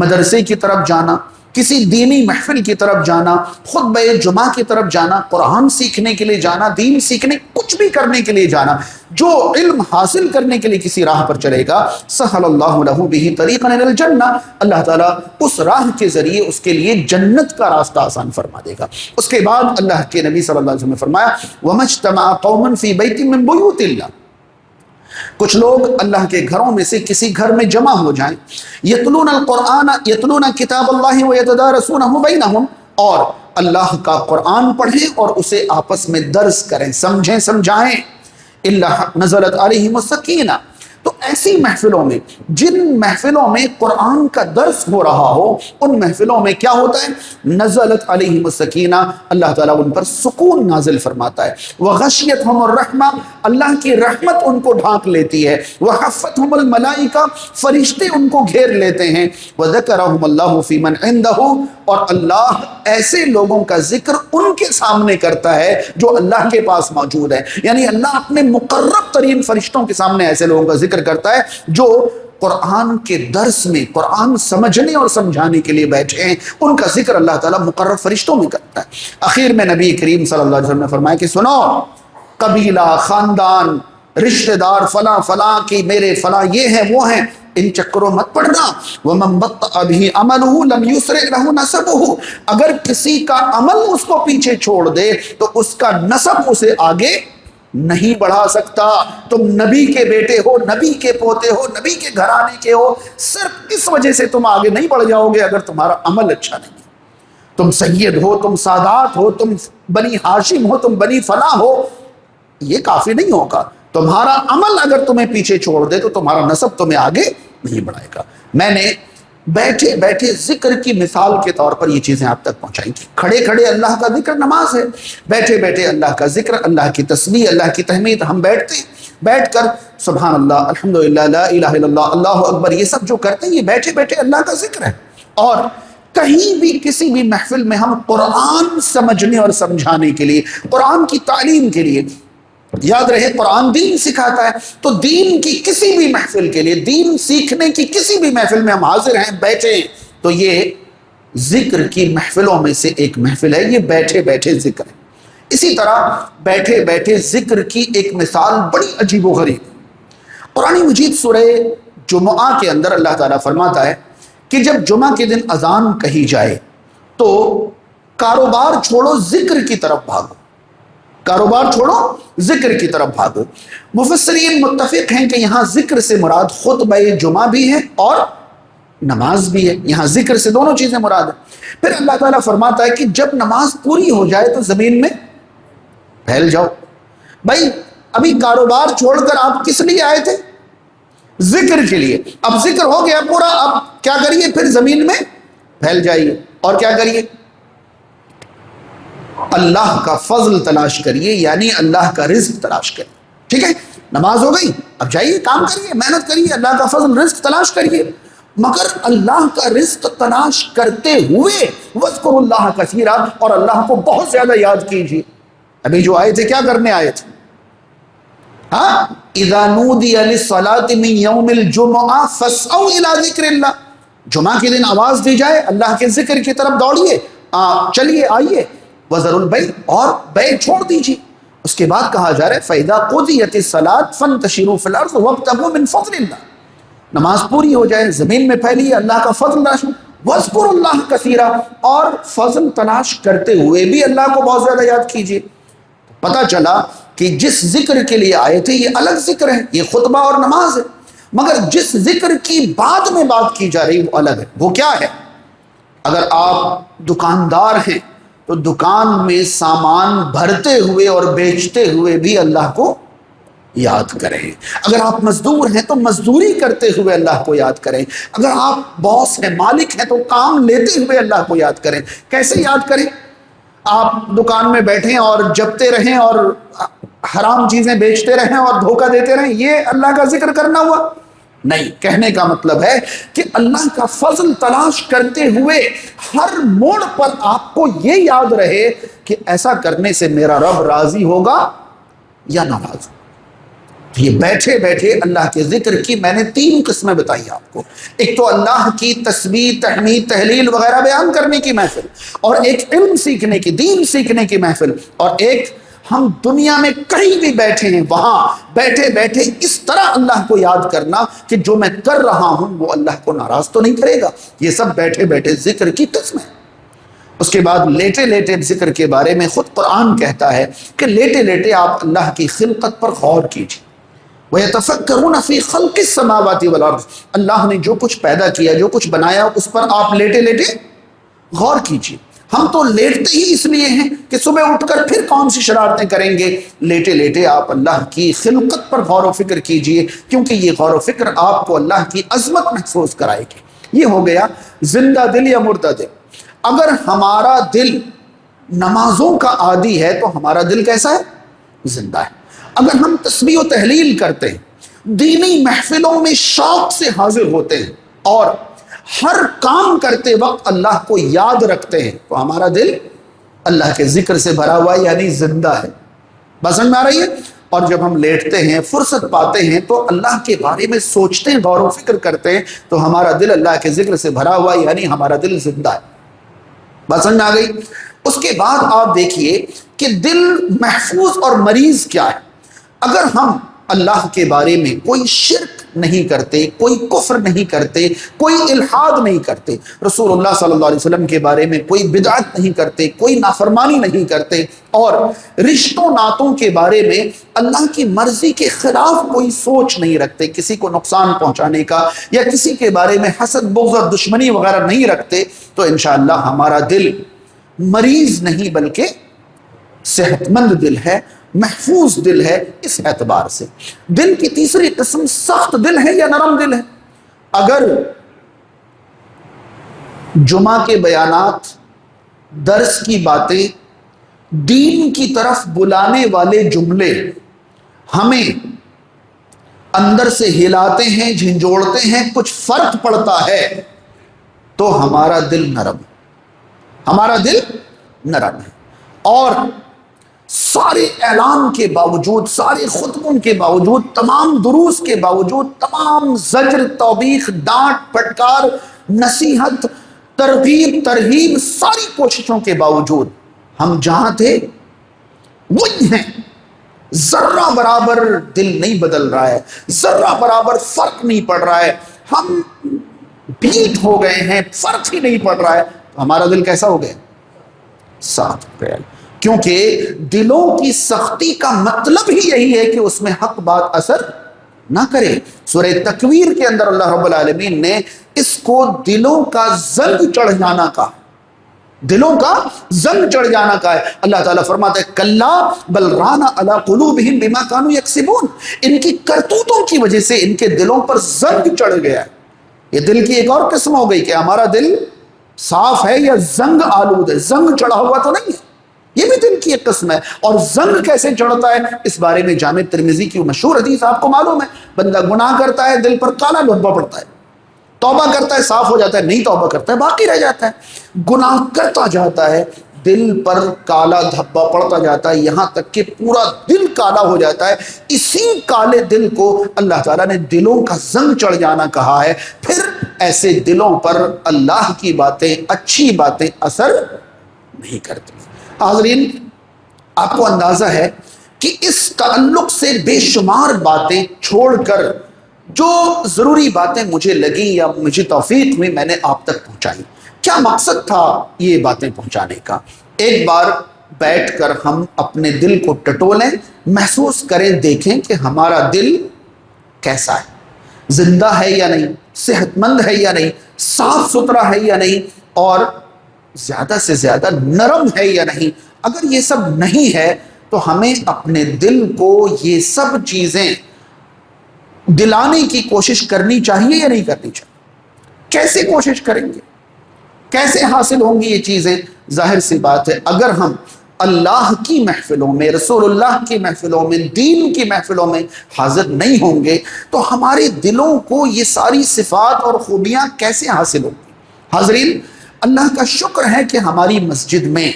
مدرسے کی طرف جانا، کسی دینی محفل کی طرف جانا، خطبہ جمعہ کی طرف جانا، قرآن سیکھنے کے لیے جانا، دین سیکھنے کچھ بھی کرنے کے لیے جانا، جو علم حاصل کرنے کے لیے کسی راہ پر چلے گا سہل اللہ لہ بہ طریقا الی الجنہ، اللہ تعالیٰ اس راہ کے ذریعے اس کے لیے جنت کا راستہ آسان فرما دے گا۔ اس کے بعد اللہ کے نبی صلی اللہ علیہ وسلم نے فرمایا وَمَا اجْتَمَعَ قَوْمٌ فِي بَيْتٍ مِّن بُيُوتِ اللَّهِ، کچھ لوگ اللہ کے گھروں میں سے کسی گھر میں جمع ہو جائیں، یتلون القرآن یتلون کتاب اللہ ویتدارسونہ بینہم، اور اللہ کا قرآن پڑھیں اور اسے آپس میں درس کریں، سمجھیں سمجھائیں، الا نزلت علیہم السکینہ، تو ایسی محفلوں میں، جن محفلوں میں قرآن کا درس ہو رہا ہو، ان محفلوں میں کیا ہوتا ہے؟ نزلت علیہم السکینہ، اللہ تعالیٰ ان پر سکون نازل فرماتا ہے، وغشیتہم الرحمہ، اللہ کی رحمت ان کو ڈھانک لیتی ہے، وحفتہم الملائکہ، فرشتے ان کو گھیر لیتے ہیں، وذکرہم اللہ فی من عندہ، اور اللہ ایسے لوگوں کا ذکر ان کے سامنے کرتا ہے جو اللہ کے پاس موجود ہے، یعنی اللہ اپنے مقرب ترین فرشتوں کے سامنے ایسے لوگوں کا ذکر کرتا ہے جو قرآن کے درس میں قرآن سمجھنے اور سمجھانے کے لیے بیٹھے ہیں، ان کا ذکر اللہ تعالیٰ مقرب فرشتوں میں کرتا ہے۔ آخر میں نبی کریم صلی اللہ علیہ وسلم نے فرمایا کہ سنو، قبیلہ، خاندان، رشتہ دار، فلاں فلاں کی میرے فلاں یہ ہیں وہ ہیں، ان چکروں مت پڑنا۔ وَمَن بَطَّأَ بِهِ عَمَلُهُ لَمْ يُسْرِعْ لَهُ نَسَبُهُ، اگر کسی کا عمل اس کو پیچھے چھوڑ دے تو اس کا نسب اسے آگے نہیں بڑھا سکتا۔ تم نبی کے بیٹے ہو، نبی کے پوتے ہو، نبی کے گھرانے کے ہو، صرف اس وجہ سے تم آگے نہیں بڑھ جاؤ گے اگر تمہارا عمل اچھا نہیں ہے۔ تم سید ہو، تم سادات ہو، تم بنی ہاشم ہو، تم بنی فلاں ہو، یہ کافی نہیں ہوگا، تمہارا عمل اگر تمہیں پیچھے چھوڑ دے تو تمہارا نسب تمہیں آگے نہیں بڑھائے گا۔ میں نے بیٹھے بیٹھے ذکر کی مثال کے طور پر یہ چیزیں آپ تک پہنچائیں گی۔ کھڑے کھڑے اللہ کا ذکر نماز ہے، بیٹھے بیٹھے اللہ کا ذکر، اللہ کی تسبیح، اللہ کی تحمید، ہم بیٹھتے ہیں، بیٹھ کر سبحان اللہ، الحمدللہ، لا الہ الا اللہ، اللہ اکبر، یہ سب جو کرتے ہیں یہ بیٹھے بیٹھے اللہ کا ذکر ہے۔ اور کہیں بھی کسی بھی محفل میں ہم قرآن سمجھنے اور سمجھانے کے لیے، قرآن کی تعلیم کے لیے، یاد رہے قرآن دین سکھاتا ہے، تو دین کی کسی بھی محفل کے لیے، دین سیکھنے کی کسی بھی محفل میں ہم حاضر ہیں، بیٹھے ہیں، تو یہ ذکر کی محفلوں میں سے ایک محفل ہے، یہ بیٹھے بیٹھے ذکر ہے۔ اسی طرح بیٹھے بیٹھے ذکر کی ایک مثال بڑی عجیب و غریب، قرآن مجید سورہ جمعہ کے اندر اللہ تعالیٰ فرماتا ہے کہ جب جمعہ کے دن اذان کہی جائے تو کاروبار چھوڑو، ذکر کی طرف بھاگو، کاروبار چھوڑو، ذکر کی طرف بھاگو۔ مفسرین متفق ہیں کہ یہاں ذکر سے مراد خطبہ جمعہ بھی ہے اور نماز بھی ہے، یہاں ذکر سے دونوں چیزیں مراد ہیں۔ پھر اللہ تعالیٰ فرماتا ہے کہ جب نماز پوری ہو جائے تو زمین میں پھیل جاؤ۔ بھائی ابھی کاروبار چھوڑ کر آپ کس لیے آئے تھے؟ ذکر کے لیے۔ اب ذکر ہو گیا پورا، اب کیا کریے؟ پھر زمین میں پھیل جائیے اور کیا کریے؟ اللہ کا فضل تلاش کریے، یعنی اللہ کا رزق تلاش کریے۔ ٹھیک ہے، نماز ہو گئی، اب جائیے کام کریے، محنت کریے، اللہ کا فضل رزق تلاش کریے، مگر اللہ کا رزق تلاش کرتے ہوئے وَاذْكُرُوا اللَّهَ كَثِيرًا، اور اللہ کو بہت زیادہ یاد کیجیے۔ ابھی جو آئے تھے کیا کرنے آئے تھے؟ ہاں اذا نودی للصلاۃ من یوم الجمعہ فاسعوا الی ذکر اللہ، جمعہ کے دن آواز دی جائے اللہ کے ذکر کی طرف دوڑیے، چلیے آئیے، وذروا البیع، اور بیع چھوڑ دیجیے۔ اس کے بعد کہا جا رہا ہے فَإِذَا قُضِيَتِ الصَّلَاةُ فَانتَشِرُوا فِي الْأَرْضِ وَابْتَغُوا مِن فَضْلِ اللَّهِ، نماز پوری ہو جائے زمین میں پھیلیے، اللہ کا فضل تلاش، وَاذْكُرُوا اللَّهَ كَثِيرًا، اور فضل تلاش کرتے ہوئے بھی اللہ کو بہت زیادہ یاد کیجیے۔ پتہ چلا کہ جس ذکر کے لیے آئے تھے یہ الگ ذکر ہے، یہ خطبہ اور نماز ہے، مگر جس ذکر کی بعد میں بات کی جا رہی وہ الگ ہے۔ وہ کیا ہے؟ اگر آپ دکاندار ہیں تو دکان میں سامان بھرتے ہوئے اور بیچتے ہوئے بھی اللہ کو یاد کریں۔ اگر آپ مزدور ہیں تو مزدوری کرتے ہوئے اللہ کو یاد کریں۔ اگر آپ باس ہیں، مالک ہیں، تو کام لیتے ہوئے اللہ کو یاد کریں۔ کیسے یاد کریں؟ آپ دکان میں بیٹھیں اور جپتے رہیں اور حرام چیزیں بیچتے رہیں اور دھوکہ دیتے رہیں، یہ اللہ کا ذکر کرنا ہوا؟ نہیں، کہنے کا مطلب ہے کہ اللہ کا فضل تلاش کرتے ہوئے ہر موڑ پر آپ کو یہ یاد رہے کہ ایسا کرنے سے میرا رب راضی ہوگا یا ناراض۔ یہ بیٹھے بیٹھے اللہ کے ذکر کی میں نے 3 قسمیں بتائی آپ کو۔ ایک تو اللہ کی تسبیح، تحمید، تہلیل وغیرہ بیان کرنے کی محفل، اور ایک علم سیکھنے کی، دین سیکھنے کی محفل، اور ایک ہم دنیا میں کہیں بھی بیٹھے ہیں وہاں بیٹھے بیٹھے اس طرح اللہ کو یاد کرنا کہ جو میں کر رہا ہوں وہ اللہ کو ناراض تو نہیں کرے گا۔ یہ سب بیٹھے بیٹھے ذکر کی قسم ہے۔ اس کے بعد لیٹے لیٹے ذکر کے بارے میں خود قرآن کہتا ہے کہ لیٹے لیٹے آپ اللہ کی خلقت پر غور کیجیے۔ وَيَتَفَكَّرُونَ فِي خَلْقِ السَّمَاوَاتِ وَالْأَرْضِ، اللہ نے جو کچھ پیدا کیا، جو کچھ بنایا، اس پر آپ لیٹے لیٹے غور کیجیے۔ ہم تو لیٹتے ہی اس لیے ہیں کہ صبح اٹھ کر پھر کون سی شرارتیں کریں گے۔ لیٹے لیٹے آپ اللہ کی خلقت پر غور و فکر کیجئے، کیونکہ یہ غور و فکر آپ کو اللہ کی عظمت محسوس کرائے گی۔ یہ ہو گیا زندہ دل یا مردہ دل۔ اگر ہمارا دل نمازوں کا عادی ہے تو ہمارا دل کیسا ہے؟ زندہ ہے۔ اگر ہم تسبیح و تہلیل کرتے ہیں، دینی محفلوں میں شوق سے حاضر ہوتے ہیں، اور ہر کام کرتے وقت اللہ کو یاد رکھتے ہیں، تو ہمارا دل اللہ کے ذکر سے بھرا ہوا یعنی زندہ ہے۔ بات سمجھ میں آ رہی ہے؟ اور جب ہم لیٹتے ہیں، فرصت پاتے ہیں تو اللہ کے بارے میں سوچتے ہیں، غور و فکر کرتے ہیں، تو ہمارا دل اللہ کے ذکر سے بھرا ہوا یعنی ہمارا دل زندہ ہے۔ بات سمجھ میں آ گئی؟ اس کے بعد آپ دیکھیے کہ دل محفوظ اور مریض کیا ہے۔ اگر ہم اللہ کے بارے میں کوئی شرک نہیں کرتے، کوئی کفر نہیں کرتے، کوئی الحاد نہیں کرتے، رسول اللہ صلی اللہ علیہ وسلم کے بارے میں کوئی بدعت نہیں کرتے، کوئی نافرمانی نہیں کرتے، اور رشتوں ناتوں کے بارے میں اللہ کی مرضی کے خلاف کوئی سوچ نہیں رکھتے، کسی کو نقصان پہنچانے کا یا کسی کے بارے میں حسد، بغض اور دشمنی وغیرہ نہیں رکھتے، تو انشاءاللہ ہمارا دل مریض نہیں بلکہ صحت مند دل ہے، محفوظ دل ہے۔ اس اعتبار سے دل کی تیسری قسم سخت دل ہے یا نرم دل ہے۔ اگر جمعہ کے بیانات، درس کی باتیں، دین کی طرف بلانے والے جملے ہمیں اندر سے ہلاتے ہیں، جھنجھوڑتے ہیں، کچھ فرق پڑتا ہے، تو ہمارا دل نرم ہے، ہمارا دل نرم ہے۔ اور سارے اعلان کے باوجود، سارے خطبوں کے باوجود، تمام دروس کے باوجود، تمام زجر، توبیخ، ڈانٹ، پھٹکار، نصیحت، ترغیب، ترہیب، ساری کوششوں کے باوجود ہم جہاں تھے وہی ہیں۔ ذرہ برابر دل نہیں بدل رہا ہے، ذرہ برابر فرق نہیں پڑ رہا ہے، ہم بھیٹ ہو گئے ہیں، فرق ہی نہیں پڑ رہا ہے، تو ہمارا دل کیسا ہو گیا؟ سخت ہو گیا۔ کیونکہ دلوں کی سختی کا مطلب ہی یہی ہے کہ اس میں حق بات اثر نہ کرے۔ سورہ تکویر کے اندر اللہ رب العالمین نے اس کو دلوں کا زنگ چڑھ جانا کہا، دلوں کا زنگ چڑھ جانا کہا ہے۔ اللہ تعالیٰ فرماتا ہے کلا بل ران علی قلوبہم بما کانوا یکسبون، ان کی کرتوتوں کی وجہ سے ان کے دلوں پر زنگ چڑھ گیا ہے۔ یہ دل کی ایک اور قسم ہو گئی کہ ہمارا دل صاف ہے یا زنگ آلود ہے، زنگ چڑھا ہوا تو نہیں ہے، یہ بھی دل کی ایک قسم ہے۔ اور زنگ کیسے چڑھتا ہے، اس بارے میں جامع ترمذی کی مشہور حدیث آپ کو معلوم ہے۔ بندہ گناہ کرتا ہے، دل پر کالا لبا پڑتا ہے، توبہ کرتا ہے، صاف ہو جاتا ہے، نہیں توبہ کرتا ہے، باقی رہ جاتا ہے۔ گناہ کرتا جاتا ہے، دل پر کالا دھبا پڑتا جاتا ہے، یہاں تک کہ پورا دل کالا ہو جاتا ہے۔ اسی کالے دل کو اللہ تعالیٰ نے دلوں کا زنگ چڑھ جانا کہا ہے۔ پھر ایسے دلوں پر اللہ کی باتیں، اچھی باتیں اثر نہیں کرتی۔ حاضرین، آپ کو اندازہ ہے کہ اس تعلق سے بے شمار باتیں چھوڑ کر جو ضروری باتیں مجھے لگی یا مجھے توفیق ہوئی میں نے آپ تک پہنچائی۔ کیا مقصد تھا یہ باتیں پہنچانے کا؟ ایک بار بیٹھ کر ہم اپنے دل کو ٹٹولیں، محسوس کریں، دیکھیں کہ ہمارا دل کیسا ہے، زندہ ہے یا نہیں، صحت مند ہے یا نہیں، صاف ستھرا ہے یا نہیں، اور زیادہ سے زیادہ نرم ہے یا نہیں۔ اگر یہ سب نہیں ہے تو ہمیں اپنے دل کو یہ سب چیزیں دلانے کی کوشش کرنی چاہیے یا نہیں کرنی چاہیے؟ کیسے کوشش کریں گے؟ کیسے حاصل ہوں گی یہ چیزیں؟ ظاہر سی بات ہے، اگر ہم اللہ کی محفلوں میں، رسول اللہ کی محفلوں میں، دین کی محفلوں میں حاضر نہیں ہوں گے تو ہمارے دلوں کو یہ ساری صفات اور خوبیاں کیسے حاصل ہوں گی؟ حاضرین، اللہ کا شکر ہے کہ ہماری مسجد میں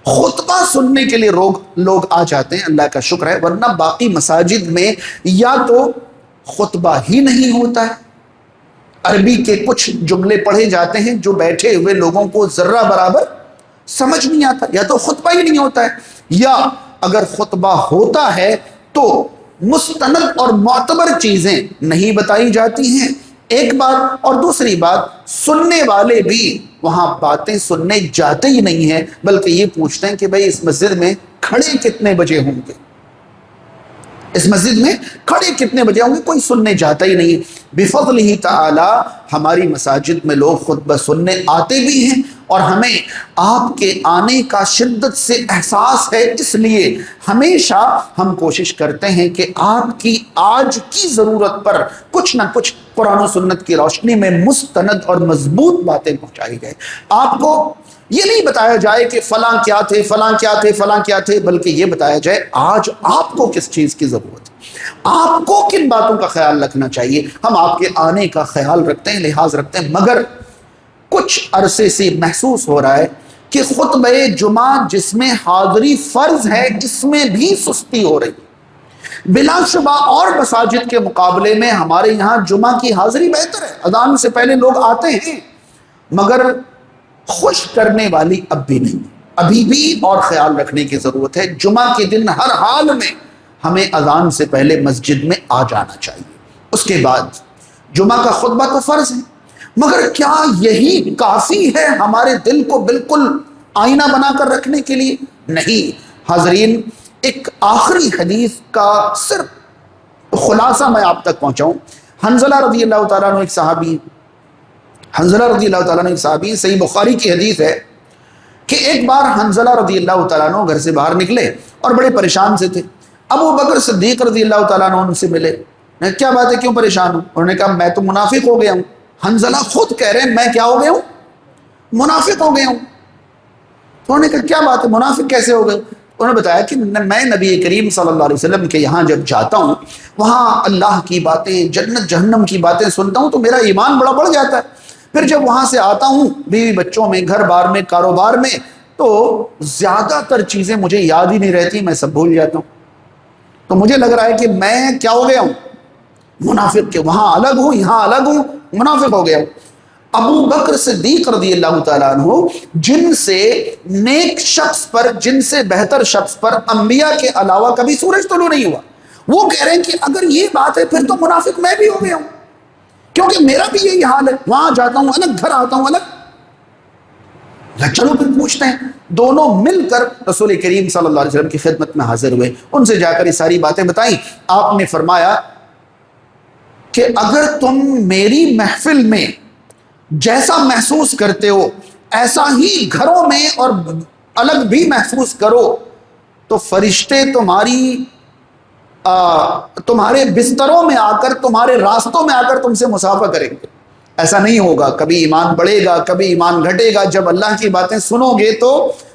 خطبہ سننے کے لیے لوگ آ جاتے ہیں، اللہ کا شکر ہے، ورنہ باقی مساجد میں یا تو خطبہ ہی نہیں ہوتا ہے، عربی کے کچھ جملے پڑھے جاتے ہیں جو بیٹھے ہوئے لوگوں کو ذرہ برابر سمجھ نہیں آتا، یا تو خطبہ ہی نہیں ہوتا ہے، یا اگر خطبہ ہوتا ہے تو مستند اور معتبر چیزیں نہیں بتائی جاتی ہیں، ایک بات، اور دوسری بات سننے والے بھی وہاں باتیں سننے جاتے ہی نہیں ہیں، بلکہ یہ پوچھتے ہیں کہ بھئی اس مسجد میں کھڑے کتنے بجے ہوں گے، اس مسجد میں کھڑے کتنے بجے ہوں گے، کوئی سننے جاتا ہی نہیں۔ بفضلہ تعالی ہماری مساجد میں لوگ خطبہ سننے آتے بھی ہیں، اور ہمیں آپ کے آنے کا شدت سے احساس ہے، اس لیے ہمیشہ ہم کوشش کرتے ہیں کہ آپ کی آج کی ضرورت پر کچھ نہ کچھ قرآن و سنت کی روشنی میں مستند اور مضبوط باتیں پہنچائی جائیں۔ آپ کو یہ نہیں بتایا جائے کہ فلاں کیا تھے، فلاں کیا تھے، فلاں کیا تھے، بلکہ یہ بتایا جائے آج آپ کو کس چیز کی ضرورت ہے، آپ کو کن باتوں کا خیال رکھنا چاہیے۔ ہم آپ کے آنے کا خیال رکھتے ہیں، لحاظ رکھتے ہیں، مگر کچھ عرصے سے محسوس ہو رہا ہے کہ خطبہ جمعہ جس میں حاضری فرض ہے اس میں بھی سستی ہو رہی ہے۔ بلا شبہ اور مساجد کے مقابلے میں ہمارے یہاں جمعہ کی حاضری بہتر ہے، اذان سے پہلے لوگ آتے ہیں، مگر خوش کرنے والی اب بھی نہیں، ابھی بھی اور خیال رکھنے کی ضرورت ہے۔ جمعہ کے دن ہر حال میں ہمیں اذان سے پہلے مسجد میں آ جانا چاہیے۔ اس کے بعد جمعہ کا خطبہ تو فرض ہے، مگر کیا یہی کافی ہے ہمارے دل کو بالکل آئینہ بنا کر رکھنے کے لیے؟ نہیں۔ حاضرین، ایک آخری حدیث کا صرف خلاصہ میں آپ تک پہنچاؤں۔ حنظلہ رضی اللہ تعالیٰ عنہ ایک صحابی، حنظلہ رضی اللہ تعالیٰ عنہ ایک صحابی، صحیح بخاری کی حدیث ہے کہ ایک بار حنظلہ رضی اللہ تعالیٰ عنہ گھر سے باہر نکلے اور بڑے پریشان سے تھے۔ ابو بکر صدیق رضی اللہ تعالیٰ عنہ ان سے ملے، کیا بات ہے، کیوں پریشان ہوں؟ انہوں نے کہا میں تو منافق ہو گیا ہوں۔ حنظلہ خود کہہ رہے ہیں میں کیا ہو گیا ہوں؟ منافق ہو گیا ہوں۔ انہوں نے کہا کیا بات ہے، منافق کیسے ہو گئے؟ انہوں نے بتایا کہ میں نبی کریم صلی اللہ علیہ وسلم کے یہاں جب جاتا ہوں وہاں اللہ کی باتیں، جنت جہنم کی باتیں سنتا ہوں تو میرا ایمان بڑا بڑھ جاتا ہے، پھر جب وہاں سے آتا ہوں بیوی بچوں میں، گھر بار میں، کاروبار میں، تو زیادہ تر چیزیں مجھے یاد ہی نہیں رہتی، میں سب بھول جاتا ہوں، تو مجھے لگ رہا ہے کہ میں کیا ہو گیا ہوں؟ منافق کے، وہاں الگ ہوں یہاں الگ ہوں، منافق ہو گیا ہوں۔ ابو بکر صدیق رضی اللہ تعالیٰ عنہ جن سے نیک شخص پر، جن سے بہتر شخص پر انبیاء کے علاوہ کبھی سورج طلوع نہیں ہوا، وہ کہہ رہے ہیں کہ اگر یہ بات ہے پھر تو منافق میں بھی ہو گیا ہوں، کیونکہ میرا بھی یہی حال ہے، وہاں جاتا ہوں الگ، گھر آتا ہوں الگ۔ چلو پھر پوچھتے ہیں، دونوں مل کر رسول کریم صلی اللہ علیہ وسلم کی خدمت میں حاضر ہوئے، ان سے جا کر یہ ساری باتیں بتائیں۔ آپ نے فرمایا کہ اگر تم میری محفل میں جیسا محسوس کرتے ہو ایسا ہی گھروں میں اور الگ بھی محسوس کرو تو فرشتے تمہارے بستروں میں آ کر، تمہارے راستوں میں آ کر تم سے مصافحہ کریں گے۔ ایسا نہیں ہوگا، کبھی ایمان بڑھے گا، کبھی ایمان گھٹے گا۔ جب اللہ کی باتیں سنو گے تو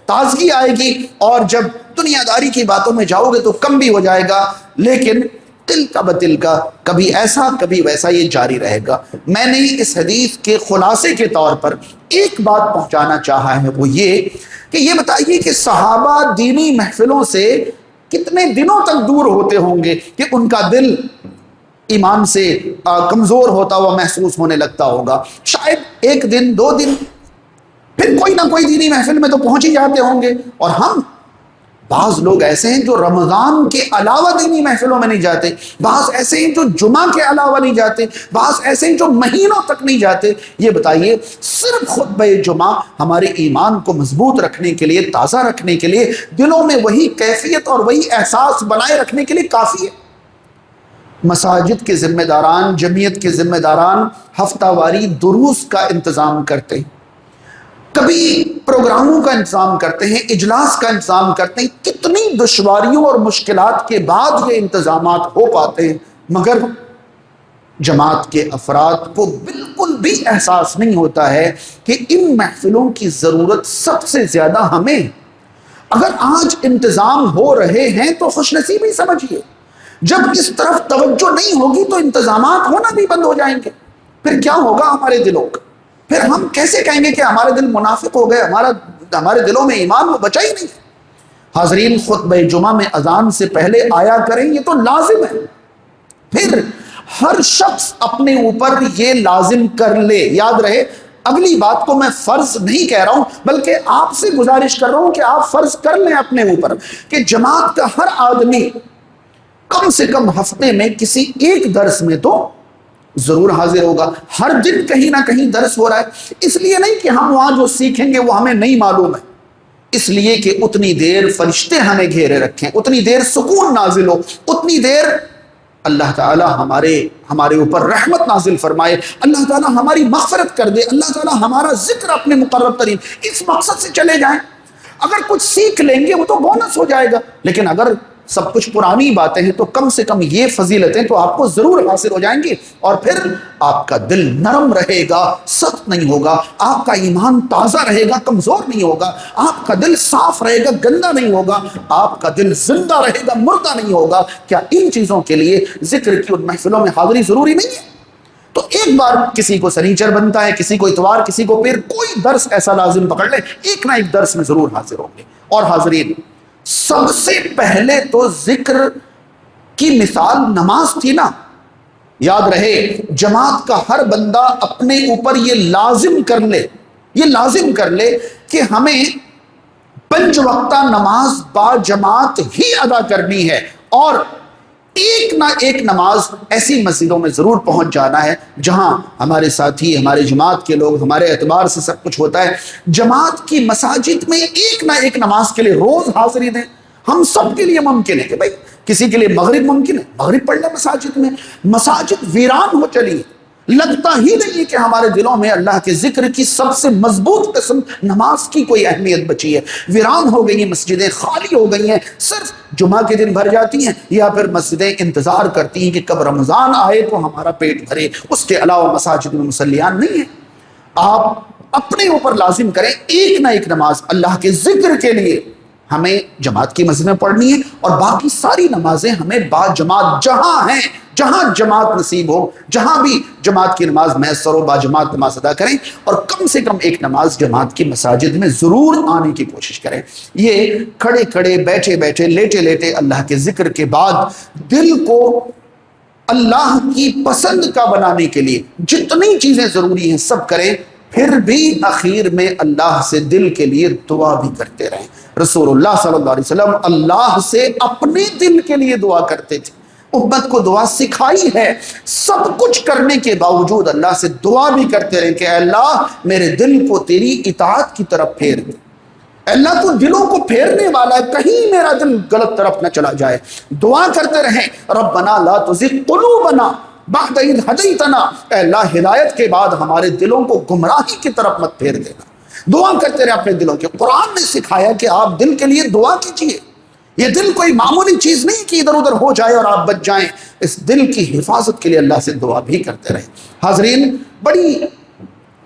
تازگی آئے گی، اور جب دنیا داری کی باتوں میں جاؤ گے تو کم بھی ہو جائے گا، لیکن تل کا بتل کا، کبھی ایسا کبھی ویسا، یہ جاری رہے گا۔ میں نے اس حدیث کے خلاصے کے طور پر ایک بات پہنچانا چاہا ہے، وہ یہ کہ یہ بتائیے کہ صحابہ دینی محفلوں سے کتنے دنوں تک دور ہوتے ہوں گے کہ ان کا دل ایمان سے کمزور ہوتا ہوا محسوس ہونے لگتا ہوگا. شاید ایک دن 2 دن پھر کوئی نہ کوئی دینی محفل میں تو پہنچ ہی جاتے ہوں گے. اور ہم بعض لوگ ایسے ہیں جو رمضان کے علاوہ دینی محفلوں میں نہیں جاتے، بعض ایسے ہیں جو جمعہ کے علاوہ نہیں جاتے، بعض ایسے ہیں جو مہینوں تک نہیں جاتے. یہ بتائیے صرف خطبہ جمعہ ہمارے ایمان کو مضبوط رکھنے کے لیے، تازہ رکھنے کے لیے، دلوں میں وہی کیفیت اور وہی احساس بنائے رکھنے کے لیے کافی ہے. مساجد کے ذمہ داران، جمعیت کے ذمہ داران ہفتہ واری دروس کا انتظام کرتے ہیں، کبھی پروگراموں کا انتظام کرتے ہیں، اجلاس کا انتظام کرتے ہیں. کتنی دشواریوں اور مشکلات کے بعد یہ انتظامات ہو پاتے ہیں، مگر جماعت کے افراد کو بالکل بھی احساس نہیں ہوتا ہے کہ ان محفلوں کی ضرورت سب سے زیادہ ہمیں. اگر آج انتظام ہو رہے ہیں تو خوش نصیبی سمجھیے، جب اس طرف توجہ نہیں ہوگی تو انتظامات ہونا بھی بند ہو جائیں گے. پھر کیا ہوگا ہمارے دلوں کا؟ پھر ہم کیسے کہیں گے کہ ہمارے دل منافق ہو گئے، ہمارے دلوں میں ایمان وہ بچا ہی نہیں. حاضرین، خطبہ جمعہ میں اذان سے پہلے آیا کریں، یہ تو لازم ہے. پھر ہر شخص اپنے اوپر یہ لازم کر لے. یاد رہے، اگلی بات کو میں فرض نہیں کہہ رہا ہوں، بلکہ آپ سے گزارش کر رہا ہوں کہ آپ فرض کر لیں اپنے اوپر کہ جماعت کا ہر آدمی کم سے کم ہفتے میں کسی ایک درس میں تو ضرور حاضر ہوگا. ہر دن کہیں نہ کہیں درس ہو رہا ہے. اس لیے نہیں کہ ہم وہاں جو سیکھیں گے وہ ہمیں نہیں معلوم ہے، اس لیے کہ اتنی دیر فرشتے ہمیں گھیرے رکھیں، اتنی دیر سکون نازل ہو، اتنی دیر اللہ تعالی ہمارے اوپر رحمت نازل فرمائے، اللہ تعالی ہماری مغفرت کر دے، اللہ تعالی ہمارا ذکر اپنے مقرب ترین. اس مقصد سے چلے جائیں. اگر کچھ سیکھ لیں گے وہ تو بونس ہو جائے گا، لیکن اگر سب کچھ پرانی باتیں ہیں تو کم سے کم یہ فضیلتیں تو آپ کو ضرور حاصل ہو جائیں گی. اور پھر آپ کا دل نرم رہے گا، سخت نہیں ہوگا، آپ کا ایمان تازہ رہے گا، کمزور نہیں ہوگا، آپ کا دل صاف رہے گا، گندا نہیں ہوگا، آپ کا دل زندہ رہے گا، مردہ نہیں ہوگا. کیا ان چیزوں کے لیے ذکر کی ان محفلوں میں حاضری ضروری نہیں ہے؟ تو ایک بار کسی کو سنیچر بنتا ہے، کسی کو اتوار، کسی کو پھر کوئی درس ایسا لازم پکڑ لے، ایک نہ ایک درس میں ضرور حاضر ہوں گے. اور حاضرین، سب سے پہلے تو ذکر کی مثال نماز تھی نا. یاد رہے، جماعت کا ہر بندہ اپنے اوپر یہ لازم کر لے کہ ہمیں 5 وقتہ نماز با جماعت ہی ادا کرنی ہے، اور ایک نہ ایک نماز ایسی مسجدوں میں ضرور پہنچ جانا ہے جہاں ہمارے ساتھی، ہمارے جماعت کے لوگ، ہمارے اعتبار سے سب کچھ ہوتا ہے. جماعت کی مساجد میں ایک نہ ایک نماز کے لیے روز حاضری دیں. ہم سب کے لیے ممکن ہے کہ بھائی کسی کے لیے مغرب ممکن ہے، مغرب پڑھ لیں مساجد میں. مساجد ویران ہو چلی، لگتا ہی نہیں کہ ہمارے دلوں میں اللہ کے ذکر کی سب سے مضبوط قسم نماز کی کوئی اہمیت بچی ہے. ویران ہو گئی ہیں مسجدیں، خالی ہو گئی ہیں، صرف جمعہ کے دن بھر جاتی ہیں، یا پھر مسجدیں انتظار کرتی ہیں کہ کب رمضان آئے تو ہمارا پیٹ بھرے. اس کے علاوہ مساجد میں مصلیان نہیں ہیں. آپ اپنے اوپر لازم کریں ایک نہ ایک نماز اللہ کے ذکر کے لیے ہمیں جماعت کی مسجد میں پڑھنی ہے، اور باقی ساری نمازیں ہمیں با جماعت جہاں جماعت نصیب ہو، جہاں بھی جماعت کی نماز میسر ہو، با جماعت نماز ادا کریں، اور کم سے کم ایک نماز جماعت کی مساجد میں ضرور آنے کی کوشش کریں. یہ کھڑے کھڑے، بیٹھے بیٹھے، لیٹے لیٹے اللہ کے ذکر کے بعد دل کو اللہ کی پسند کا بنانے کے لیے جتنی چیزیں ضروری ہیں سب کریں. پھر بھی اخیر میں اللہ سے دل کے لیے دعا بھی کرتے رہیں. رسول اللہ صلی اللہ علیہ وسلم اللہ سے اپنے دل کے لیے دعا کرتے تھے. امت کو دعا سکھائی ہے. سب کچھ کرنے کے باوجود اللہ سے دعا بھی کرتے رہیں کہ اے اللہ میرے دل کو تیری اطاعت کی طرف پھیر دے. اے اللہ تو دلوں کو پھیرنے والا ہے، کہیں میرا دل غلط طرف نہ چلا جائے. دعا کرتے رہیں ربنا لا تزغ قلوبنا بعد اذ ہدیتنا. اے اللہ ہدایت کے بعد ہمارے دلوں کو گمراہی کی طرف مت پھیر دینا. دعا کرتے رہے اپنے دلوں کے. قرآن نے سکھایا کہ آپ دل کے لیے دعا کیجیے. یہ دل کوئی معمولی چیز نہیں کہ ادھر ادھر ہو جائے اور آپ بچ جائیں. اس دل کی حفاظت کے لیے اللہ سے دعا بھی کرتے رہیں. حاضرین، بڑی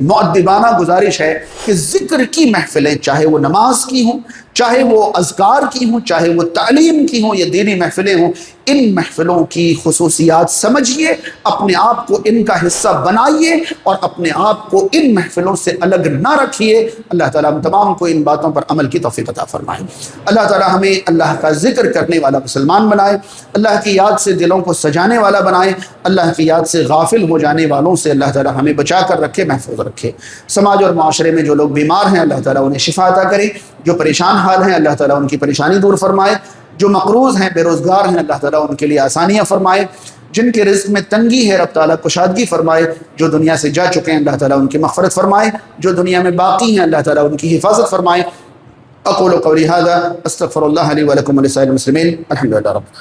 مؤدبانہ گزارش ہے کہ ذکر کی محفلیں چاہے وہ نماز کی ہوں، چاہے وہ اذکار کی ہوں، چاہے وہ تعلیم کی ہوں یا دینی محفلیں ہوں، ان محفلوں کی خصوصیات سمجھیے، اپنے آپ کو ان کا حصہ بنائیے اور اپنے آپ کو ان محفلوں سے الگ نہ رکھیے۔ اللہ تعالیٰ ہم تمام کو ان باتوں پر عمل کی توفیق عطا فرمائے۔ اللہ تعالیٰ ہمیں اللہ کا ذکر کرنے والا مسلمان بنائے، اللہ کی یاد سے دلوں کو سجانے والا بنائے، اللہ کی یاد سے غافل ہو جانے والوں سے اللہ تعالیٰ ہمیں بچا کر رکھے، محفوظ رکھے۔ سماج اور معاشرے میں جو لوگ بیمار ہیں اللہ تعالیٰ انہیں شفا عطا کرے، جو پریشان حال ہیں اللہ تعالیٰ ان کی پریشانی دور فرمائے، جو مقروض ہیں، بے روزگار ہیں اللہ تعالیٰ ان کے لیے آسانیاں فرمائے، جن کے رزق میں تنگی ہے رب تعالیٰ کشادگی فرمائے، جو دنیا سے جا چکے ہیں اللہ تعالیٰ ان کی مغفرت فرمائے، جو دنیا میں باقی ہیں اللہ تعالیٰ ان کی حفاظت فرمائے۔ اقول قولی ھذا استغفر اللہ لی ولکم ولسائر المسلمین، الحمدللہ رب۔